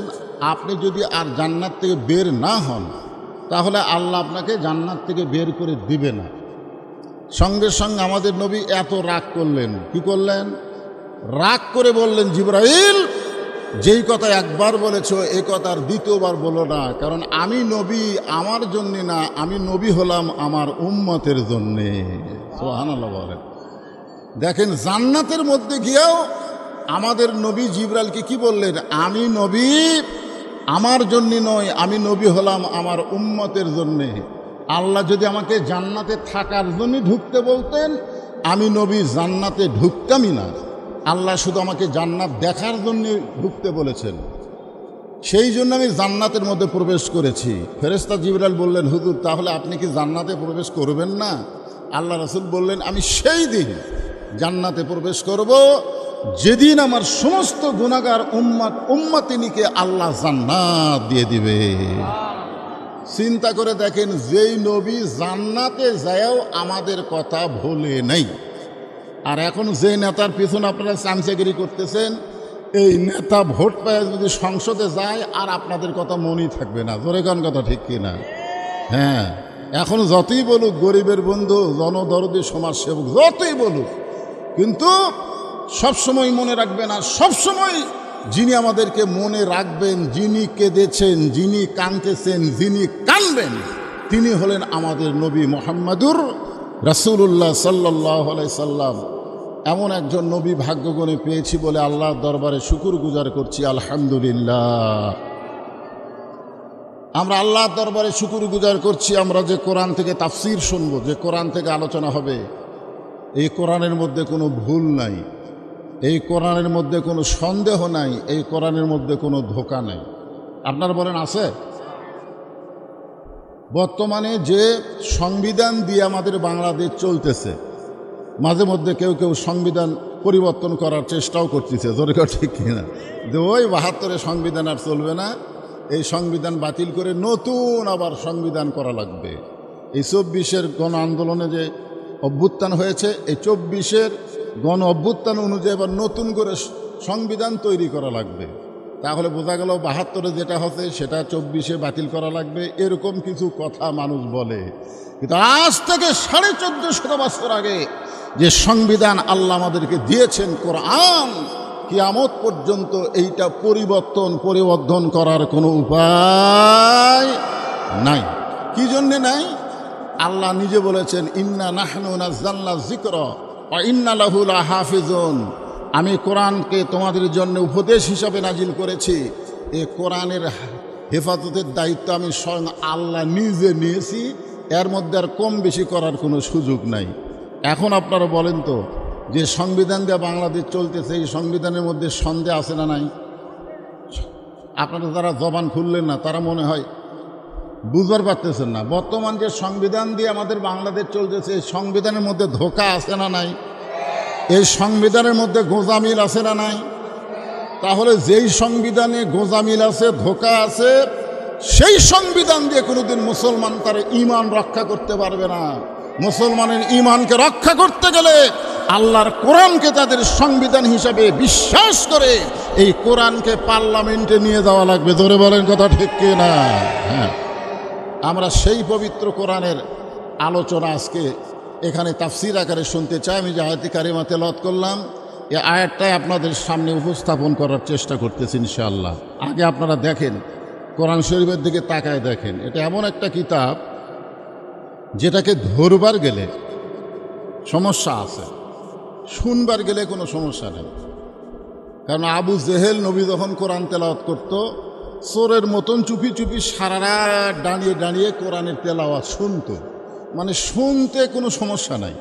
A: আপনি যদি আর জান্নাত থেকে বের না হন, তাহলে আল্লাহ আপনাকে জান্নাত থেকে বের করে দিবে না। সঙ্গে সঙ্গে আমাদের নবী এত রাগ করলেন। কি করলেন? রাগ করে বললেন, জিবরাইল, যেই কথা একবার বলেছো, এই কথা আর দ্বিতীয়বার বলো না। কারণ আমি নবী আমার জন্যে না, আমি নবী হলাম আমার উম্মতের জন্যে। সুবহানাল্লাহ বলেন। দেখেন, জান্নাতের মধ্যে গিয়েও আমাদের নবী জিবরাইলকে কি বললেন? আমি নবী আমার জন্যে নয়, আমি নবী হলাম আমার উম্মতের জন্যে। আল্লাহ যদি আমাকে জান্নাতে থাকার জন্য ঢুকতে বলতেন, আমি নবী জান্নাতে ঢুকতামই না। আল্লাহ শুধু আমাকে জান্নাত দেখার জন্য ঢুকতে বলেছেন, সেই জন্য আমি জান্নাতের মধ্যে প্রবেশ করেছি। ফেরেশতা জিবরাইল বললেন, হুজুর, তাহলে আপনি কি জান্নাতে প্রবেশ করবেন না? আল্লাহ রাসূল বললেন, আমি সেই দিন জান্নাতে প্রবেশ করব, যেদিন আমার সমস্ত গুনাহগার উম্মতিনীকে আল্লাহ জান্নাত দিয়ে দিবে। চিন্তা করে দেখেন, যেই নবী জান্নাতে যায়ও আমাদের কথা ভোলে নাই, আর এখন যে নেতার পিছনে আপনারা চামচাগিরি করতেছেন, এই নেতা ভোট পায় যদি সংসদে যায়, আর আপনাদের কথা মনেই থাকবে না। জোরে কোন কথা ঠিক কিনা? হ্যাঁ, এখন যতই বলুক গরিবের বন্ধু, জনদরদি সমাজসেবক, যতই বলুক, কিন্তু সবসময় মনে রাখবেন। আর সবসময় যিনি আমাদেরকে মনে রাখবেন, যিনি কেঁদেছেন, যিনি কাঁদতেছেন, যিনি কাঁদবেন, তিনি হলেন আমাদের নবী মুহাম্মাদুর রাসূলুল্লাহ সাল্লাল্লাহু আলাইহি সাল্লাম। এমন একজন নবী ভাগ্যগুণে পেয়েছি বলে আল্লাহর দরবারে শুকর গুজার করছি, আলহামদুলিল্লাহ। আমরা আল্লাহর দরবারে শুকর গুজার করছি, আমরা যে কোরআন থেকে তাফসীর শুনব, যে কোরআন থেকে আলোচনা হবে, এই কোরআনের মধ্যে কোনো ভুল নাই, এই কোরআনের মধ্যে কোনো সন্দেহ নাই, এই কোরআনের মধ্যে কোনো ধোঁকা নাই। আপনারা বলেন আছে? বর্তমানে যে সংবিধান দিয়ে আমাদের বাংলাদেশ চলতেছে, মাঝে মধ্যে কেউ কেউ সংবিধান পরিবর্তন করার চেষ্টাও করতেছে, জোরে ঠিক কিনা, যে ওই ৭২ সংবিধান আর চলবে না, এই সংবিধান বাতিল করে নতুন আবার সংবিধান করা লাগবে। এই ২৪-এর গণ আন্দোলনে যে অভ্যুত্থান হয়েছে, এই ২৪-এর গণ অভ্যুত্থান অনুযায়ী এবার নতুন করে সংবিধান তৈরি করা লাগবে। তাহলে বোঝা গেল ৭২-এ যেটা হচ্ছে সেটা ২৪-এ বাতিল করা লাগবে, এরকম কিছু কথা মানুষ বলে। কিন্তু আজ থেকে ১৪৫০ বছর আগে যে সংবিধান আল্লাহ আমাদেরকে দিয়েছেন, কোরআন, কিয়ামত পর্যন্ত এইটা পরিবর্তন করার কোনো উপায় নাই। কি জন্যে নাই? আল্লাহ নিজে বলেছেন, ইন্না নাহনু নাযালনা যিকরা ওয়া ইন্না লাহু লাহাফিজুন। আমি কোরআনকে তোমাদের জন্য উপদেশ হিসাবে নাজিল করেছি, এই কোরআনের হেফাজতের দায়িত্ব আমি স্বয়ং আল্লাহ নিজে নিয়েছি, এর মধ্যে আর কম বেশি করার কোনো সুযোগ নাই। এখন আপনারা বলেন তো, যে সংবিধান দিয়ে বাংলাদেশ চলতেছে, এই সংবিধানের মধ্যে সন্দেহ আছে না নাই? আপনারা যারা জবান খুললেন না, তারা মনে হয় বুঝবার পারতেছেন না। বর্তমান যে সংবিধান দিয়ে আমাদের বাংলাদেশ চলতেছে, এই সংবিধানের মধ্যে ধোঁকা আছে না নাই? এই সংবিধানের মধ্যে গোঁজামিল আছে না নাই? তাহলে যেই সংবিধানে গোঁজামিল আছে, ধোঁকা আছে, সেই সংবিধান দিয়ে কোনোদিন মুসলমান তার ঈমান রক্ষা করতে পারবে না। মুসলমানের ঈমানকে রক্ষা করতে গেলে আল্লাহর কোরআনকে তাদের সংবিধান হিসাবে বিশ্বাস করে এই কোরআনকে পার্লামেন্টে নিয়ে যাওয়া লাগবে। ধরে বলেন কথা ঠিক কি না? হ্যাঁ, আমরা সেই পবিত্র কোরআনের আলোচনা আজকে এখানে তাফসীর আকারে শুনতে চাই। আমি যে আয়াতে কারিমা তেলাওয়াত করলাম, এই আয়াতটাই আপনাদের সামনে উপস্থাপন করার চেষ্টা করতেছি ইনশাআল্লাহ। আগে আপনারা দেখেন, কোরআন শরীফের দিকে তাকায় দেখেন, এটা এমন একটা কিতাব যেটাকে ধরবার গেলে সমস্যা আছে, শুনবার গেলে কোনো সমস্যা নেই। কারণ আবু জেহেল নবী যখন কোরআন তেলাওয়াত করত, চোরের মতন চুপি চুপি সারা রাত দাঁড়িয়ে দাঁড়িয়ে কোরআনের তেলাওয়াত শুনত, মানে শুনতে কোনো সমস্যা নাই।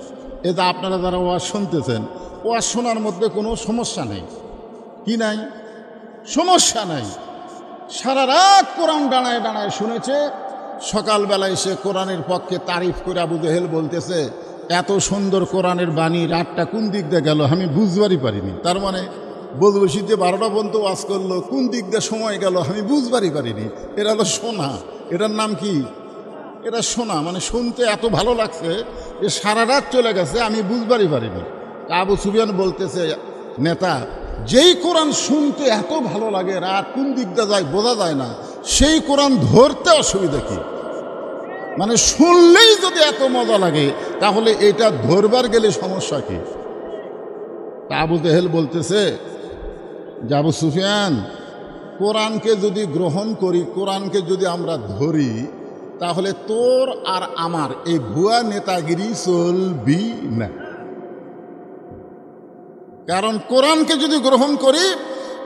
A: এটা আপনারা যারা ওয়াজ শুনতেছেন, ওয়াজ শোনার মধ্যে কোনো সমস্যা নেই। কি নাই? সমস্যা নাই। সারা রাত কোরআন দাঁড়ায় দাঁড়ায় শুনেছে, সকালবেলায় সে কোরআনের পক্ষে তারিফ করে আবু জেহেল বলতেছে, এত সুন্দর কোরআনের বাণী, রাতটা কোন দিক দিয়ে গেল আমি বুঝবারই পারিনি। তার মানে বদবশিতে 12টা পর্যন্ত ওয়াজ করলো, কোন দিক দিয়ে সময় গেল আমি বুঝবারই পারিনি। এটা হলো শোনা। এটার নাম কি? এটা শোনা, মানে শুনতে এত ভালো লাগছে যে সারা রাত চলে গেছে, আমি বুঝবারই পারিনি। আবু সুফিয়ান বলতেছে, নেতা, যেই কোরআন শুনতে এত ভালো লাগে, রাত কোন দিক দিয়ে যায় বোঝা যায় না, সেই কোরআন ধরতে অসুবিধা কি? মানে শুনলেই যদি এত মজা লাগে, তাহলে এটা ধরবার গেলে সমস্যা কি? আবু জেহেল বলতেছে যে, আবু সুফিয়ান, কোরআনকে যদি গ্রহণ করি, কোরআনকে যদি আমরা ধরি, তাহলে তোর আর আমার এই ভুয়া নেতাগিরি চলবি না। কারণ কোরআনকে যদি গ্রহণ করি,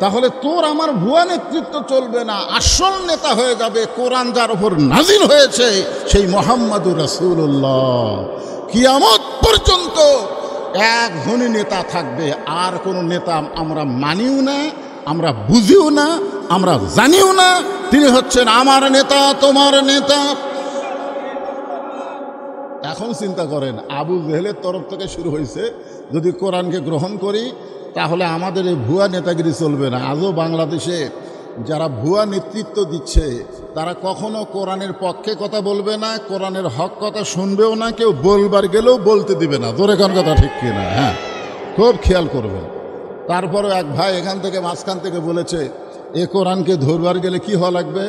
A: তাহলে তোর আমার ভুয়া নেতৃত্ব চলবে না, আসল নেতা হয়ে যাবে কোরআন যার উপর নাজিল হয়েছে, সেই মুহাম্মাদুর রাসূলুল্লাহ। কিয়ামত পর্যন্ত একজনই নেতা থাকবে, আর কোনো নেতা আমরা মানিও না, আমরা বুঝিও না, আমরা জানিও না। তিনি হচ্ছেন আমার নেতা, তোমার নেতা। এখন চিন্তা করেন, আবু জেহেলের তরফ থেকে শুরু হয়েছে, যদি কোরআনকে গ্রহণ করি তাহলে আমাদের এই ভুয়া নেতাগিরি চলবে না। আজও বাংলাদেশে যারা ভুয়া নেতৃত্ব দিচ্ছে, তারা কখনো কোরআনের পক্ষে কথা বলবে না, কোরআনের হক কথা শুনবেও না, কেউ বলবার গেলেও বলতে দিবে না। ধরে কোন কথা ঠিক কিনা? হ্যাঁ, খুব খেয়াল করবেন। তারপরও এক ভাই এখান থেকে মাঝখান থেকে বলেছে, এ কোরআনকে ধরবার গেলে কি হওয়া লাগবে?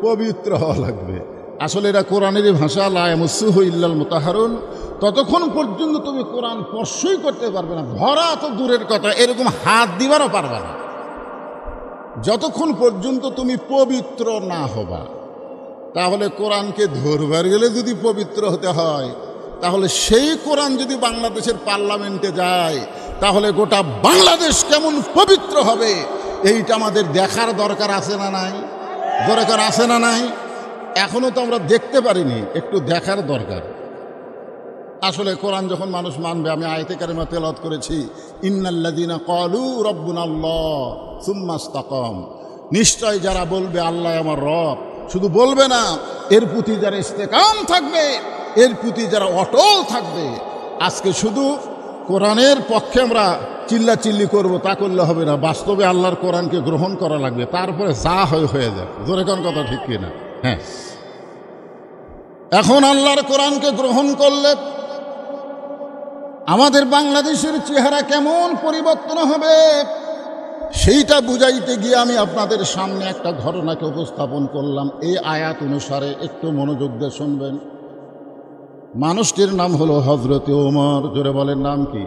A: পবিত্র হওয়া লাগবে। আসলে এটা কোরআনেরই ভাষা, লা ইয়ামাসসুহু ইল্লাল মুতাহহারুন। ততক্ষণ পর্যন্ত তুমি কোরআন স্পর্শই করতে পারবে না, ধরা তো দূরের কথা, এরকম হাত দিবারও পারবে না, যতক্ষণ পর্যন্ত তুমি পবিত্র না হবা। তাহলে কোরআনকে ধরবার গেলে যদি পবিত্র হতে হয়, তাহলে সেই কোরআন যদি বাংলাদেশের পার্লামেন্টে যায়, তাহলে গোটা বাংলাদেশ কেমন পবিত্র হবে, এইটা আমাদের দেখার দরকার আছে না নাই? দরকার আছে না নাই? এখনো তো আমরা দেখতে পারিনি, একটু দেখার দরকার। আসলে কোরআন যখন মানুষ মানবে, আমি আয়াতে কারিমা তেলাওয়াত করেছি, ইন্নাল্লাযীনা ক্বালু রাব্বুনাল্লাহ সুম্মা ইসতাকাম, নিশ্চয় যারা বলবে আল্লাহ আমার রব, শুধু বলবে না, এর প্রতি যারা ইস্তেকাম থাকবে, এর প্রতি যারা অটল থাকবে। আজকে শুধু কোরআনের পক্ষে আমরা চিল্লাচিল্লি করব, তা করলে হবে না। বাস্তবে আল্লাহর কোরআনকে গ্রহণ করা লাগবে, তারপরে যা হয়ে যাবে। জোরে কোন কথা ঠিক কিনা? হ্যাঁ, এখন আল্লাহর কোরআনকে গ্রহণ করলে আমাদের বাংলাদেশের চেহারা কেমন পরিবর্তন হবে, সেইটা বুঝাইতে গিয়ে আমি আপনাদের সামনে একটা ঘটনাকে উপস্থাপন করলাম। এই আয়াত অনুসারে একটু মনোযোগ দিয়ে শুনবেন। মানুষটির নাম হলো হযরতে ওমর। জোরে বলেন, নাম কি?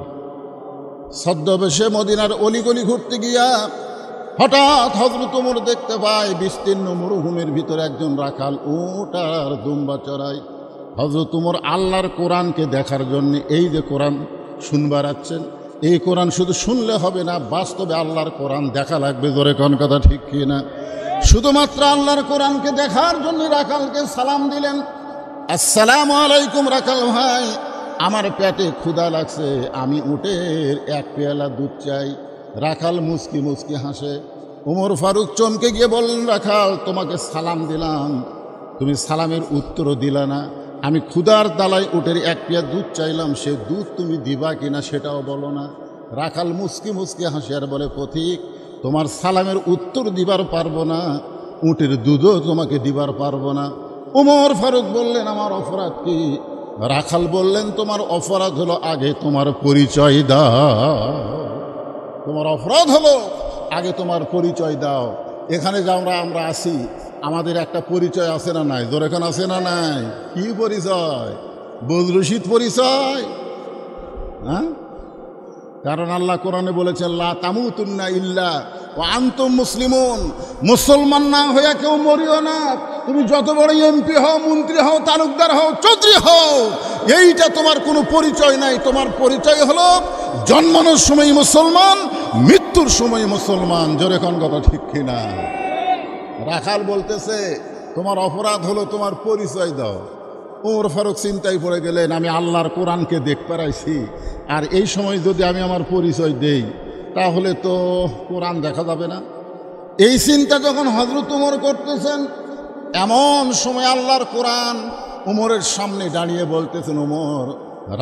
A: ছদ্মবেশে মদিনার অলিগলি ঘুরতে গিয়া হঠাৎ হযরত ওমর দেখতে পায় বিস্তীর্ণ মরুভূমির ভিতরে একজন রাখাল উট আর দুম্বা চড়ায়। হযরত ওমর আল্লাহর কোরআনকে দেখার জন্য, এই যে কোরআন শুনবার আছেন, এই কোরআন শুধু শুনলে হবে না, বাস্তবে আল্লাহর কোরআন দেখা লাগবে। জোরে কোন কথা ঠিক কি না? শুধুমাত্র আল্লাহর কোরআনকে দেখার জন্য রাখালকে সালাম দিলেন, আসসালামু আলাইকুম রাখাল ভাই, আমার পেটে ক্ষুধা লাগছে, আমি উটের এক পেয়ালা দুধ চাই। রাখাল মুচকি মুচকি হাসে। ওমর ফারুক চমকে গিয়ে বললেন, রাখাল, তোমাকে সালাম দিলাম, তুমি সালামের উত্তরও দিলা না। আমি ক্ষুধার দালায় উটের এক পেয়া দুধ চাইলাম, সে দুধ তুমি দিবা কিনা সেটাও বলো না। রাখাল মুচকি মুচকি হাসি আর বলে, পথিক, তোমার সালামের উত্তর দিবার পারবো না, উটের দুধও তোমাকে দিবার পারবো না। ওমর ফারুক বললেন, আমার অপরাধ কি? রাখাল বললেন, তোমার অপরাধ হলো আগে তোমার পরিচয় দাও। তোমার অপরাধ হলো আগে তোমার পরিচয় দাও। এখানে যে আমরা আসি, আমাদের একটা পরিচয় আছে না নাই? জোরে এখন আছে না নাই? কি পরিচয়? বদরশিদ পরিচয়। হ্যাঁ, কারণ আল্লাহ কোরআনে বলেছেন, লা তামুতুন্না ইল্লা ওয়া আনতুম মুসলিমুন, মুসলমান না হইয়া কেউ মরিও না। তুমি যত বড় এমপি হও, মন্ত্রী হও, তালুকদার হও, চৌধুরী হও, এইটা তোমার কোনো পরিচয় নাই। তোমার পরিচয় হলো জন্মানোর সময় মুসলমান, মৃত্যুর সময় মুসলমান। জোরে কোন কথা ঠিক কিনা? রাখাল বলতেছে, তোমার অপরাধ হলো তোমার পরিচয় দাও। ওমর ফারুক চিন্তায় পড়ে গেলেন, আমি আল্লাহর কোরআনকে দেখতে পারাইছি, আর এই সময় যদি আমি আমার পরিচয় দেই, তাহলে তো কোরআন দেখা যাবে না। এই চিন্তা যখন হযরত ওমর করতেছেন, এমন সময় আল্লাহর কোরআন ওমরের সামনে দাঁড়িয়ে বলতেছেন, ওমর,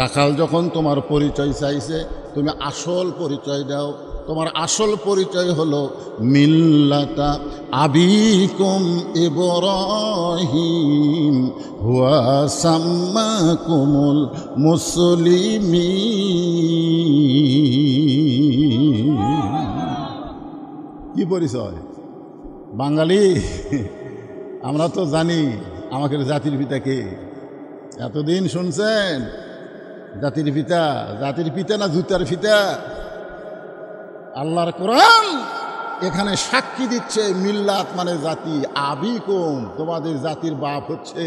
A: রাখাল যখন তোমার পরিচয় চাইছে, তুমি আসল পরিচয় দাও। তোমার আসল পরিচয় হলো মিল্লাতা আবিকুম ইব্রাহিম হুয়া সাম্মাকুমুল মুসলিমিন। কি পরিচয়? বাঙালি আমরা তো জানি আমাদের জাতির পিতা কে। এতদিন শুনছেন জাতির পিতা, জাতির পিতা না জুতার পিতা? আল্লাহর কোরআন এখানে সাক্ষী দিচ্ছে, মিল্লাত মানে জাতি, আবিকুম তোমাদের জাতির বাপ হচ্ছে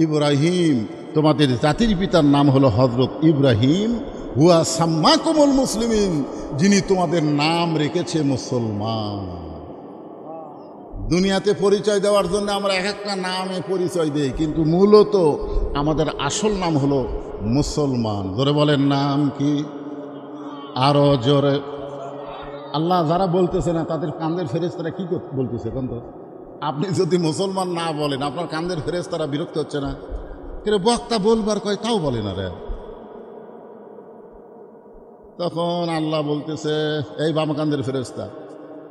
A: ইব্রাহিম, তোমাদের জাতির পিতার নাম হলো হযরত ইব্রাহিম, হুয়া সাম্মাকুমুল মুসলিমিন, যিনি তোমাদের নাম রেখেছে মুসলমান। দুনিয়াতে পরিচয় দেওয়ার জন্য আমরা এক একটা নামে পরিচয় দেই, কিন্তু মূলত আমাদের আসল নাম হলো মুসলমান। জোরে বলেন, নাম কি? আরো জোরে। আল্লাহ যারা বলতেছে না, তাদের কান্দের ফেরেশতারা কি বলতেছে? তো আপনি যদি মুসলমান না বলেন, আপনার কান্দের ফেরেশতারা বিরক্ত হচ্ছে না? কিন্তু বক্তা বলবার কয়, তাও বলে না রে। তখন আল্লাহ বলতেছে, এই বামকান্দের ফেরেশতা,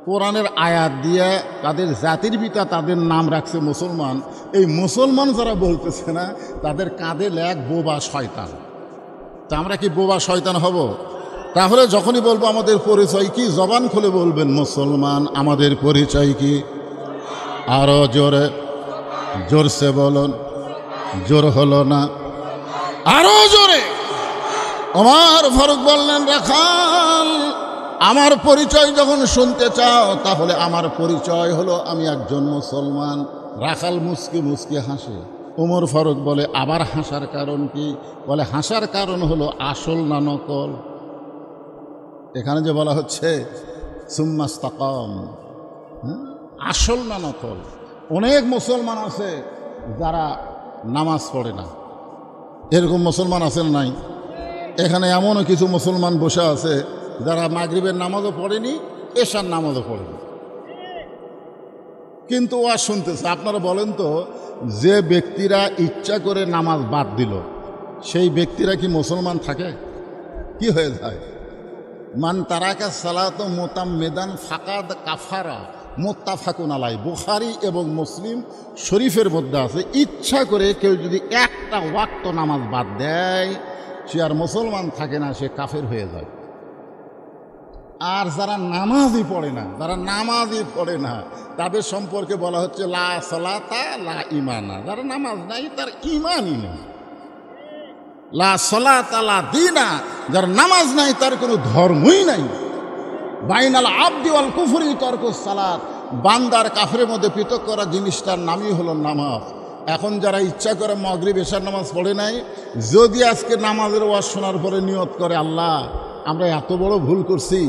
A: কোরআনের আয়াত দিয়ে তাদের জাতির পিতা তাদের নাম রাখছে মুসলমান, এই মুসলমান যারা বলতেছে না, তাদের কাঁধে লেখ বোবা শয়তান। তা আমরা কি বোবা শয়তান হব? তাহলে যখনই বলবো আমাদের পরিচয় কি, জবান খুলে বলবেন মুসলমান। আমাদের পরিচয় কি? আরো জোরে, জোরসে বলুন। জোর হলো না, আরো জোরে। ওমর ফারুক বললেন, রাখাল, আমার পরিচয় যখন শুনতে চাও, তাহলে আমার পরিচয় হলো আমি একজন মুসলমান। রাখাল মুচকি মুচকি হাসে। ওমর ফারুক বলে, আবার হাসার কারণ কি? বলে, হাসার কারণ হলো আসল না নকল। এখানে যে বলা হচ্ছে সুম্মাস্তাকাম, আসল না নকল। অনেক মুসলমান আছে যারা নামাজ পড়ে না। এরকম মুসলমান আছে না নাই? এখানে এমনও কিছু মুসলমান বসে আছে যারা মাগরিবের নামাজও পড়েনি, এশার নামাজও পড়েনি, কিন্তু ওয়াজ শুনতেছে। আপনারা বলেন তো, যে ব্যক্তিরা ইচ্ছা করে নামাজ বাদ দিল, সেই ব্যক্তিরা কি মুসলমান থাকে? কি হয়ে যায়? মান তারাকা সালাত মুতাম্মিদান ফাকাদ কাফারা, মুত্তাফাকুন আলাই। বুখারী এবং মুসলিম শরীফের মধ্যে আছে, ইচ্ছা করে কেউ যদি একটা ওয়াক্ত নামাজ বাদ দেয়, সে আর মুসলমান থাকে না, সে কাফের হয়ে যায়। আর যারা নামাজই পড়ে না, তাদের সম্পর্কে বলা হচ্ছে লা সালাতা লা ঈমানা। যারা নামাজ নাই তার ঈমানই নেই। লা সালাতা লা দীনা, যার নামাজ নাই তার কোনো ধর্মই নাই। বাইনাল আবদি ওয়াল কুফরি তারকুস সালাত, বান্দার কাফেরের মধ্যে পৃথক করা জিনিসটার নামই হলো নামাজ। এখন যারা ইচ্ছা করে মাগরিব এশার নামাজ পড়ে নাই, যদি আজকে নামাজের ওয়াজ শোনার পরে নিয়ত করে, আল্লাহ আমরা এত বড় ভুল করছি,